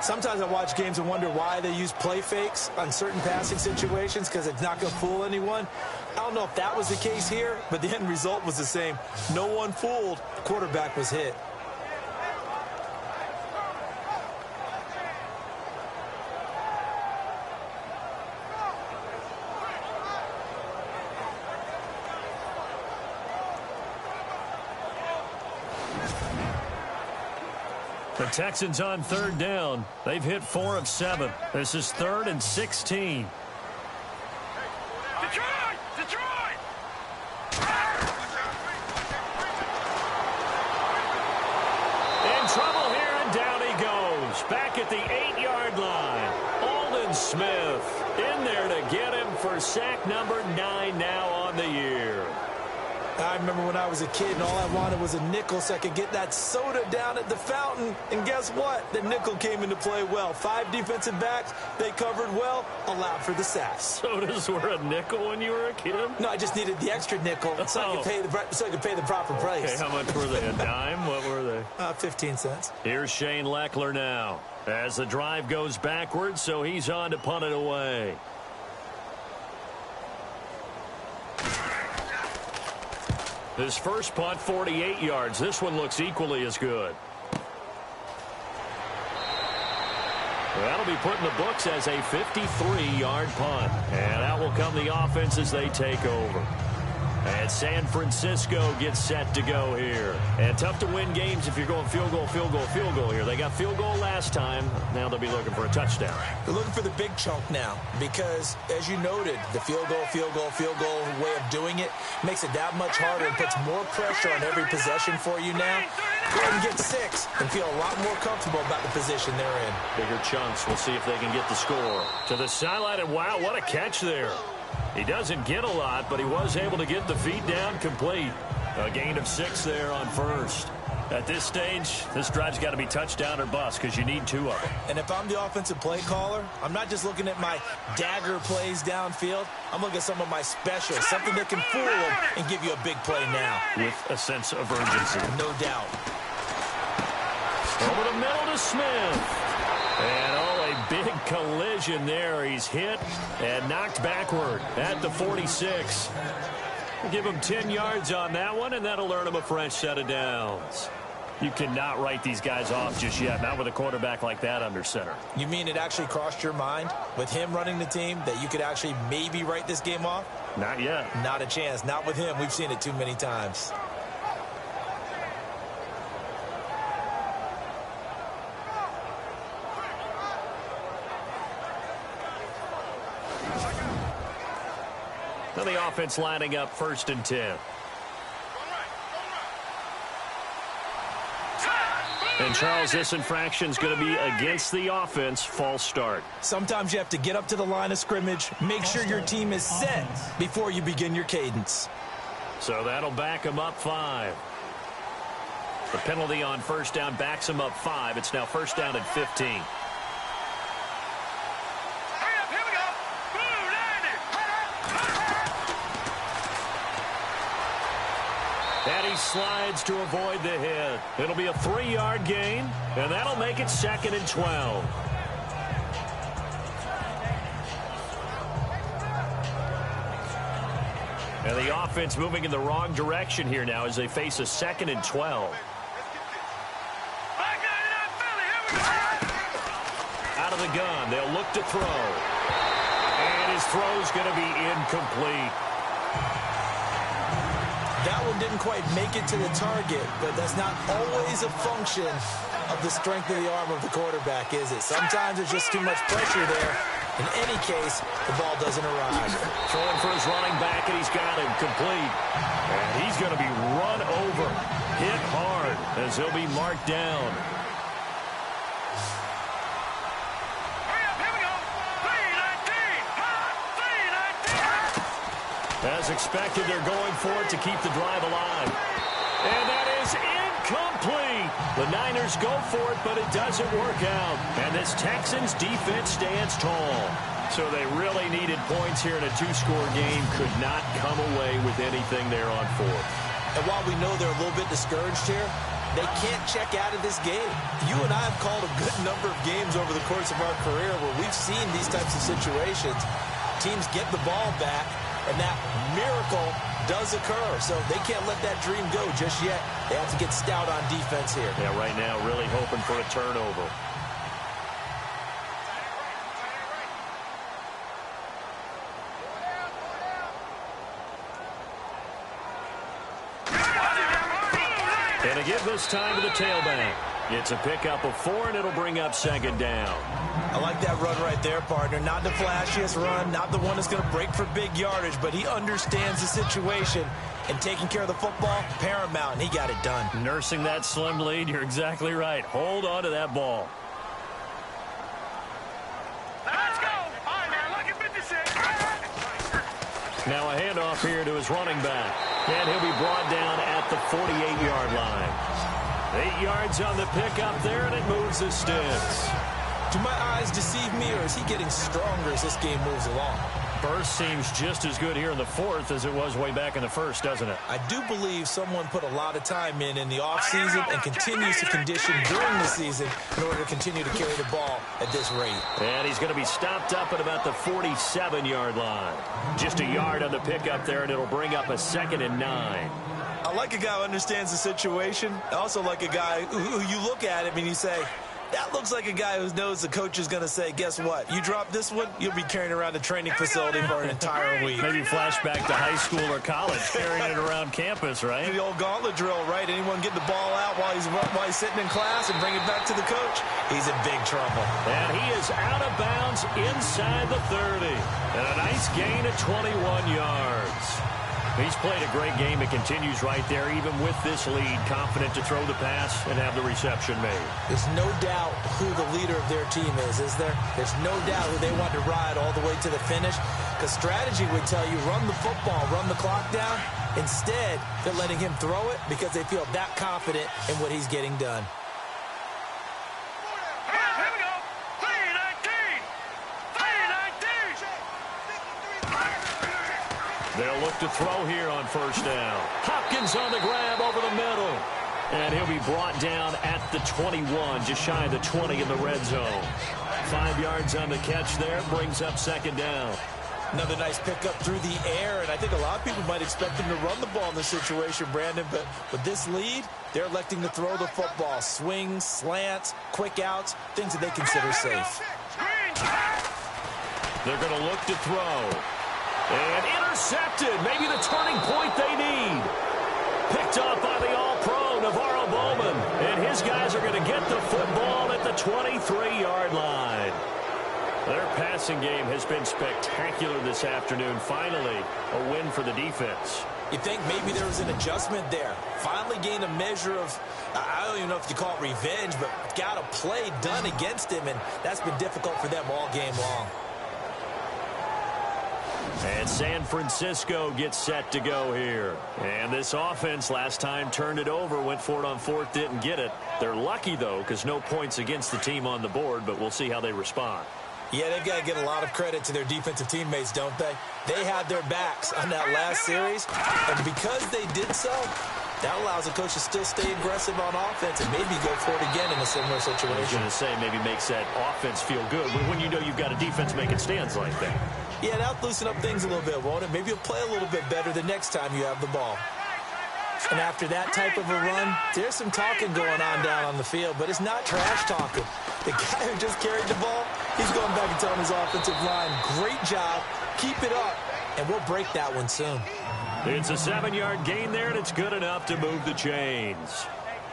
Sometimes I watch games and wonder why they use play fakes on certain passing situations because it's not going to fool anyone. I don't know if that was the case here, but the end result was the same. No one fooled. The quarterback was hit. The Texans on 3rd down. They've hit 4 of 7. This is 3rd and 16. Detroit! In trouble here, and down he goes. Back at the 8-yard line. Aldon Smith in there to get him for sack number 9 now on the year. I remember when I was a kid and all I wanted was a nickel so I could get that soda down at the fountain. And guess what? The nickel came into play well. 5 defensive backs, they covered well, allowed for the sacks. Sodas were a nickel when you were a kid? No, I just needed the extra nickel so I could pay the proper price. Okay, how much were they? A dime? What were they? 15 cents. Here's Shane Leckler now as the drive goes backwards, so he's on to punt it away. His first punt, 48 yards. This one looks equally as good. That'll be put in the books as a 53-yard punt. And out will come the offense as they take over. And San Francisco gets set to go here. And tough to win games if you're going field goal here. They got field goal last time. Now they'll be looking for a touchdown. They're looking for the big chunk now because, as you noted, the field goal way of doing it makes it that much harder and puts more pressure on every possession for you now. Go ahead and get 6 and feel a lot more comfortable about the position they're in. Bigger chunks. We'll see if they can get the score. To the sideline, and wow, what a catch there. He doesn't get a lot, but he was able to get the feet down complete. A gain of 6 there on first. At this stage, this drive's got to be touchdown or bust because you need 2 of them. And if I'm the offensive play caller, I'm not just looking at my dagger plays downfield. I'm looking at some of my specials, something that can fool them and give you a big play now. With a sense of urgency. No doubt. Over the middle to Smith. And a big collision there. He's hit and knocked backward at the 46. We'll give him 10 yards on that one, and that'll earn him a fresh set of downs. You cannot write these guys off just yet, not with a quarterback like that under center. You mean it actually crossed your mind with him running the team that you could actually maybe write this game off? Not yet. Not a chance. Not with him. We've seen it too many times. Now the offense lining up 1st and 10. And, Charles, this infraction's going to be against the offense. False start. Sometimes you have to get up to the line of scrimmage, make sure your team is set before you begin your cadence. So that'll back him up 5. The penalty on 1st down backs him up 5. It's now 1st down and 15. And he slides to avoid the hit. It'll be a 3-yard gain, and that'll make it 2nd and 12. And the offense moving in the wrong direction here now as they face a 2nd and 12. Out of the gun, they'll look to throw. And his throw's going to be incomplete. That one didn't quite make it to the target, but that's not always a function of the strength of the arm of the quarterback, is it? Sometimes there's just too much pressure there. In any case, the ball doesn't arrive. Throwing for his running back, and he's got him complete. And he's going to be run over, hit hard, as he'll be marked down. As expected, they're going for it to keep the drive alive. And that is incomplete. The Niners go for it, but it doesn't work out. And this Texans defense stands tall. So they really needed points here in a 2-score game. Could not come away with anything there on 4th. And while we know they're a little bit discouraged here, They can't check out of this game. You and I have called a good number of games over the course of our career where we've seen these types of situations. Teams get the ball back, and that miracle does occur. So they can't let that dream go just yet. They have to get stout on defense here. Yeah, right now really hoping for a turnover. And to give this time to the tailback. It's a pickup of 4, and it'll bring up second down. I like that run right there, partner. Not the flashiest run, not the one that's going to break for big yardage, but he understands the situation, and taking care of the football, paramount, and he got it done. Nursing that slim lead, you're exactly right. Hold on to that ball. Let's go. All right, man, look at 56. Now a handoff here to his running back, and he'll be brought down at the 48-yard line. 8 yards on the pickup there, and it moves the sticks. Do my eyes deceive me, or is he getting stronger as this game moves along? Burst seems just as good here in the fourth as it was way back in the first, doesn't it? I do believe someone put a lot of time in the offseason and continues to condition during the season in order to continue to carry the ball at this rate. And he's going to be stopped up at about the 47-yard line. Just a yard on the pickup there, and it'll bring up a 2nd and 9. I like a guy who understands the situation. I also like a guy who you look at him and you say, that looks like a guy who knows the coach is going to say, guess what? You drop this one, you'll be carrying around the training facility for an entire week. Maybe flashback to high school or college, carrying it around campus, right? The old gauntlet drill, right? Anyone get the ball out while he's sitting in class and bring it back to the coach? He's in big trouble. And he is out of bounds inside the 30. And a nice gain of 21 yards. He's played a great game. It continues right there, even with this lead, confident to throw the pass and have the reception made. There's no doubt who the leader of their team is there? There's no doubt who they want to ride all the way to the finish, because strategy would tell you run the football, run the clock down. Instead, they're letting him throw it because they feel that confident in what he's getting done. Here we go. 3-19. 3-19. They'll look to throw here on first down. Hopkins on the grab over the middle. And he'll be brought down at the 21, just shy of the 20 in the red zone. 5 yards on the catch there, brings up second down. Another nice pickup through the air, and I think a lot of people might expect him to run the ball in this situation, Brandon, but with this lead, they're electing to throw the football. Swings, slants, quick outs, things that they consider safe. They're going to look to throw. And intercepted. Maybe the turning point they need. Picked up by the all-pro, Navarro Bowman. And his guys are going to get the football at the 23-yard line. Their passing game has been spectacular this afternoon. Finally, a win for the defense. You think maybe there was an adjustment there. Finally gained a measure of, I don't even know if you call it revenge, but got a play done against him, and that's been difficult for them all game long. And San Francisco gets set to go here. And this offense last time turned it over, went for it on fourth, didn't get it. They're lucky, though, because no points against the team on the board, but we'll see how they respond. Yeah, they've got to get a lot of credit to their defensive teammates, don't they? They had their backs on that last series, and because they did so, that allows the coach to still stay aggressive on offense and maybe go for it again in a similar situation. I was going to say maybe makes that offense feel good, but when you know you've got a defense making stands like that. Yeah, that'll loosen up things a little bit, won't it? Maybe you'll play a little bit better the next time you have the ball. And after that type of a run, there's some talking going on down on the field, but it's not trash talking. The guy who just carried the ball, he's going back and telling his offensive line, great job, keep it up, and we'll break that one soon. It's a 7-yard gain there, and it's good enough to move the chains.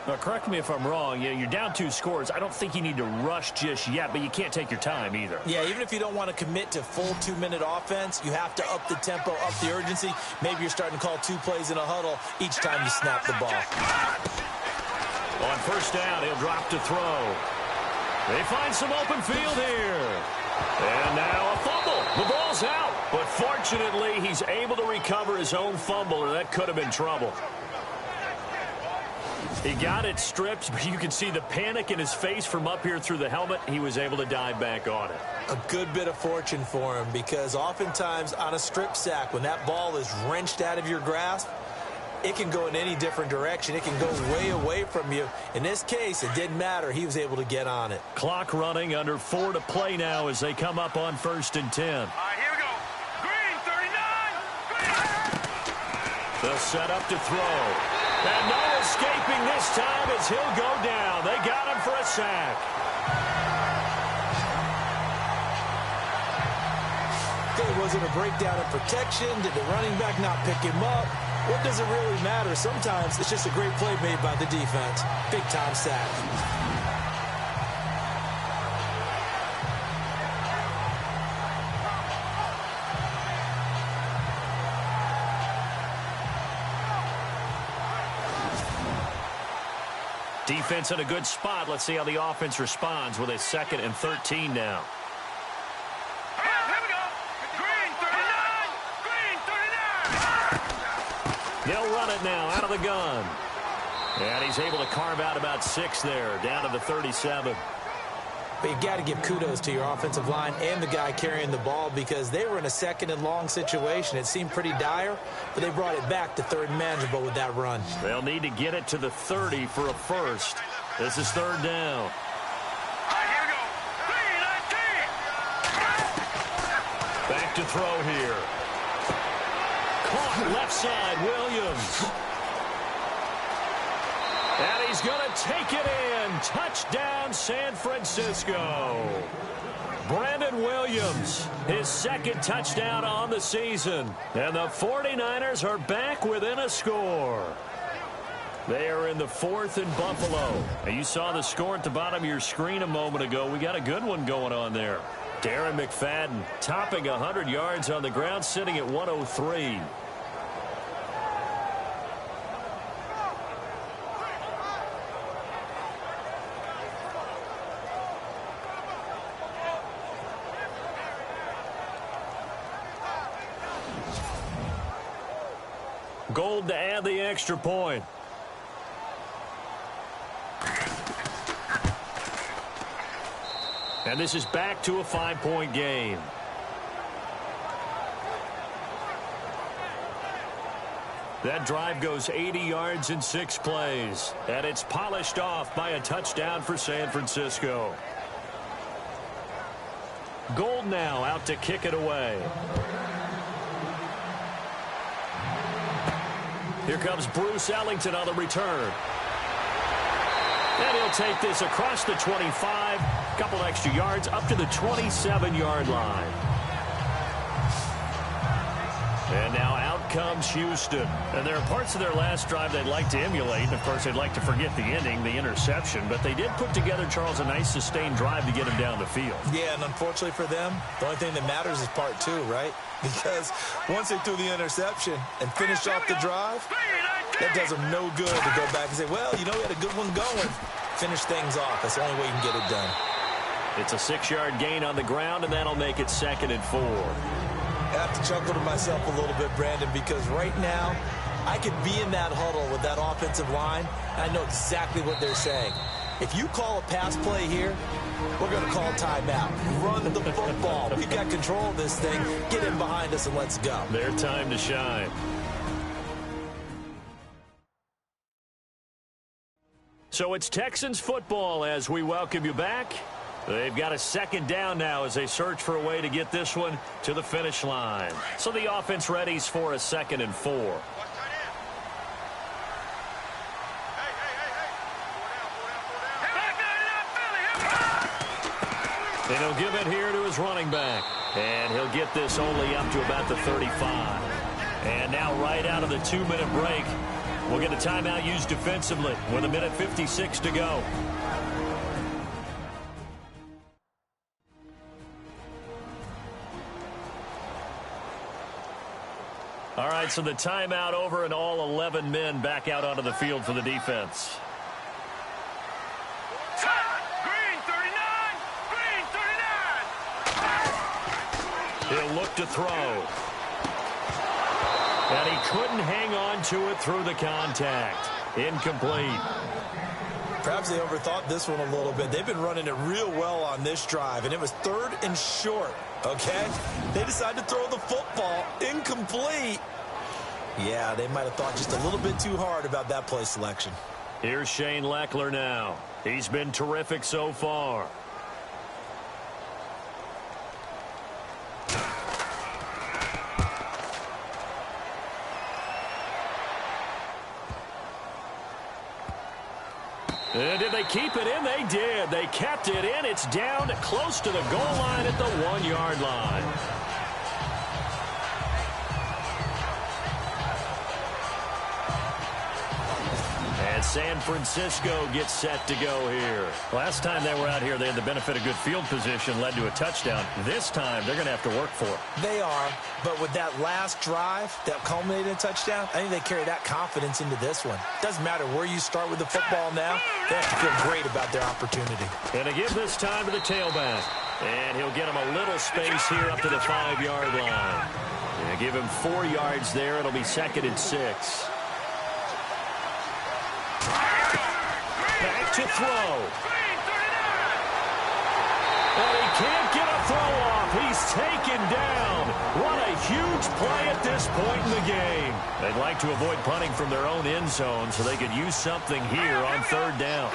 Now, correct me if I'm wrong. You're down 2 scores. I don't think you need to rush just yet, but you can't take your time either. Yeah, even if you don't want to commit to full 2-minute offense, you have to up the tempo, up the urgency. Maybe you're starting to call 2 plays in a huddle each time you snap the ball. On first down, he'll drop to throw. They find some open field here. And now a fumble. The ball's out. But fortunately, he's able to recover his own fumble, or that could have been trouble. He got it stripped, but you can see the panic in his face from up here through the helmet. He was able to dive back on it. A good bit of fortune for him, because oftentimes on a strip sack, when that ball is wrenched out of your grasp, it can go in any different direction. It can go way away from you. In this case, it didn't matter. He was able to get on it. Clock running, under 4 to play now as they come up on 1st and 10. All right, here we go. Green, 39. Green. The setup to throw. And no escaping this time as he'll go down. They got him for a sack. Okay, was it a breakdown in protection? Did the running back not pick him up? What does it really matter? Sometimes it's just a great play made by the defense. Big-time sack. Defense in a good spot. Let's see how the offense responds with a 2nd and 13 now. Here we go. Green, 39. Green, 39. They'll run it now out of the gun. And he's able to carve out about 6 there, down to the 37. But you got to give kudos to your offensive line and the guy carrying the ball because they were in a 2nd and long situation. It seemed pretty dire, but they brought it back to 3rd and manageable with that run. They'll need to get it to the 30 for a first. This is 3rd down. All right, here we go. Green, 19. Back to throw here. Caught left side, Williams. And he's going to take it in. Touchdown, San Francisco. Brandon Williams, his 2nd touchdown on the season. And the 49ers are back within a score. They are in the 4th and Buffalo. And you saw the score at the bottom of your screen a moment ago. We got a good one going on there. Darren McFadden topping 100 yards on the ground, sitting at 103. Gold to add the extra point. And this is back to a 5-point game. That drive goes 80 yards in 6 plays. And it's polished off by a touchdown for San Francisco. Gold now out to kick it away. Here comes Bruce Ellington on the return. And he'll take this across the 25. A couple extra yards up to the 27-yard line. And now out comes Houston. And there are parts of their last drive they'd like to emulate. And, of course, they'd like to forget the ending, the interception. But they did put together, Charles, a nice sustained drive to get him down the field. Yeah, and unfortunately for them, the only thing that matters is part 2, right? Because once they threw the interception and finished off the drive, that does them no good to go back and say, well, you know, we had a good one going. Finish things off. That's the only way you can get it done. It's a 6-yard gain on the ground, and that'll make it 2nd and 4. I have to chuckle to myself a little bit, Brandon, because right now I could be in that huddle with that offensive line, and I know exactly what they're saying. If you call a pass play here, we're going to call timeout. Run the football. We've got control of this thing. Get in behind us and let's go. Their time to shine. So it's Texans football as we welcome you back. They've got a 2nd down now as they search for a way to get this one to the finish line. So the offense readies for a 2nd and 4. And he'll give it here to his running back. And he'll get this only up to about the 35. And now right out of the 2-minute break, we'll get a timeout used defensively with 1:56 to go. All right, so the timeout over and all 11 men back out onto the field for the defense. Green, 39. Green, 39. He'll look to throw. And he couldn't hang on to it through the contact. Incomplete. Perhaps they overthought this one a little bit. They've been running it real well on this drive, and it was 3rd and short, okay? They decided to throw the football incomplete. Yeah, they might have thought just a little bit too hard about that play selection. Here's Shane Leckler now. He's been terrific so far. And did they keep it in? They did. They kept it in. It's down close to the goal line at the 1-yard line. And San Francisco gets set to go here. Last time they were out here, they had the benefit of good field position, led to a touchdown. This time, they're going to have to work for it. They are, but with that last drive that culminated in a touchdown, I think they carry that confidence into this one. Doesn't matter where you start with the football now, they have to feel great about their opportunity. And to give this time to the tailback. And he'll get him a little space here up to the 5-yard line. And give him 4 yards there. It'll be 2nd and 6. Back to throw. And he can't get a throw off. He's taken down. What a huge play at this point in the game. They'd like to avoid punting from their own end zone so they could use something here on 3rd down.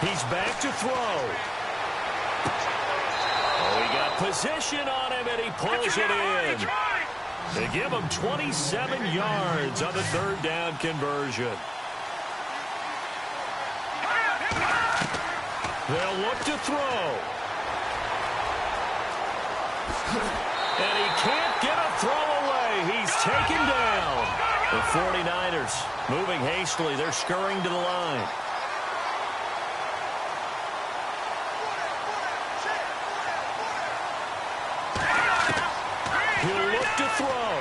He's back to throw. Oh, he got position on him, and he pulls it in. They give him 27 yards on the 3rd down conversion. They'll look to throw. And he can't get a throw away. He's taken down. The 49ers moving hastily. They're scurrying to the line. He'll look to throw.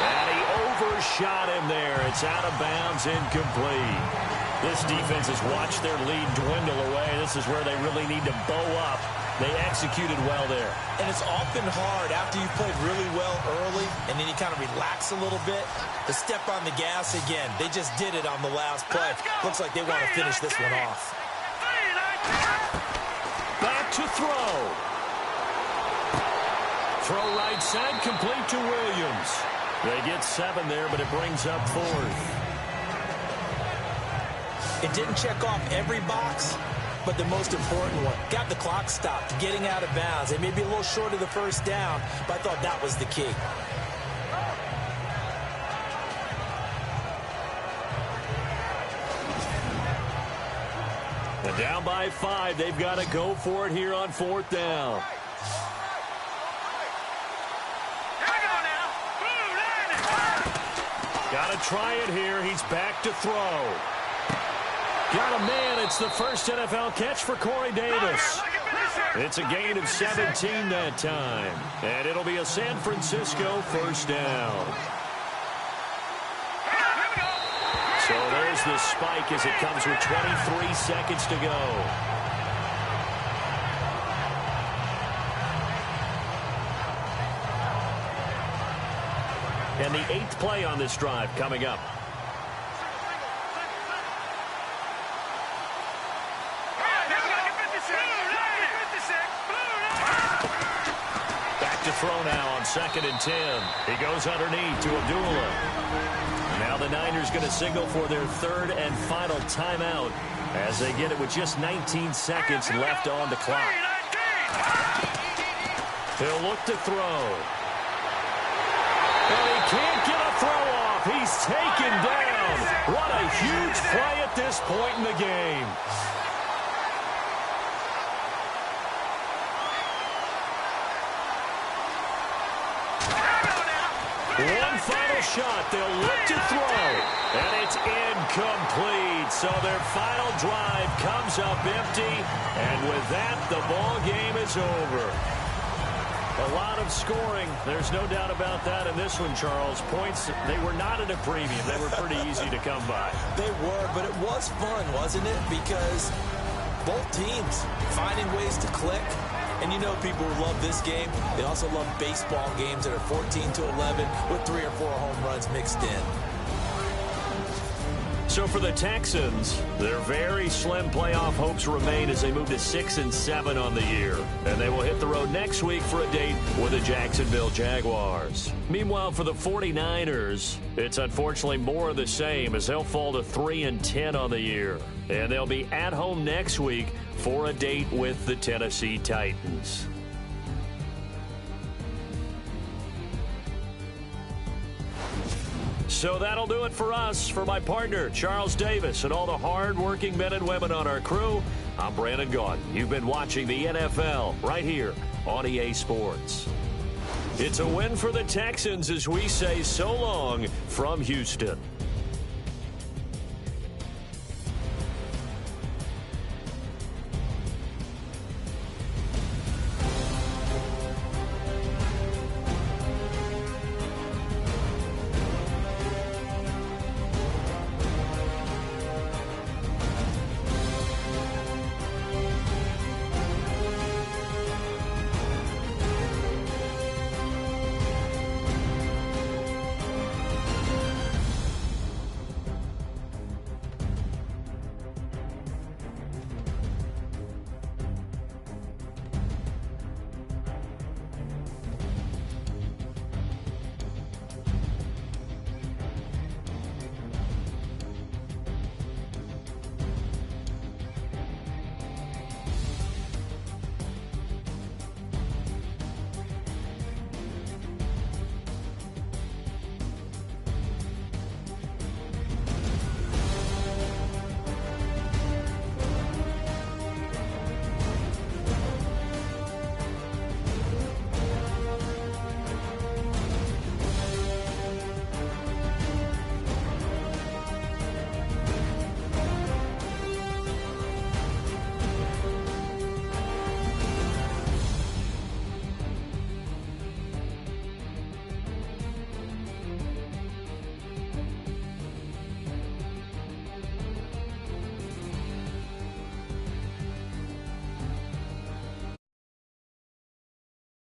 And he overshot him there. It's out of bounds, incomplete. This defense has watched their lead dwindle away. This is where they really need to bow up. They executed well there. And it's often hard after you've played really well early and then you kind of relax a little bit to step on the gas again. They just did it on the last play. Looks like they want to finish this one off. Back to throw. Throw right side, complete to Williams. They get 7 there, but it brings up 4th. It didn't check off every box, but the most important one. Got the clock stopped, getting out of bounds. They may be a little short of the 1st down, but I thought that was the key. And down by 5, they've got to go for it here on 4th down. Got to try it here. He's back to throw. Got a man. It's the first NFL catch for Corey Davis. It's a gain of 17 that time. And it'll be a San Francisco 1st down. So there's the spike as it comes with 23 seconds to go. And the 8th play on this drive coming up. Back to throw now on 2nd and 10. He goes underneath to Abdullah. Now the Niners going to signal for their 3rd and final timeout as they get it with just 19 seconds left on the clock. He'll look to throw. And he can't get a throw off. He's taken down. What a huge play at this point in the game. One final shot. They'll look to throw. And it's incomplete. So their final drive comes up empty. And with that, the ball game is over. A lot of scoring. There's no doubt about that in this one, Charles. Points, they were not at a premium. They were pretty easy to come by. They were, but it was fun, wasn't it? Because both teams finding ways to click. And you know people who love this game, they also love baseball games that are 14-11 with 3 or 4 home runs mixed in. So for the Texans, their very slim playoff hopes remain as they move to 6-7 on the year. And they will hit the road next week for a date with the Jacksonville Jaguars. Meanwhile, for the 49ers, it's unfortunately more of the same as they'll fall to 3-10 on the year. And they'll be at home next week for a date with the Tennessee Titans. So that'll do it for us. For my partner, Charles Davis, and all the hard-working men and women on our crew, I'm Brandon Gaudin. You've been watching the NFL right here on EA Sports. It's a win for the Texans as we say so long from Houston.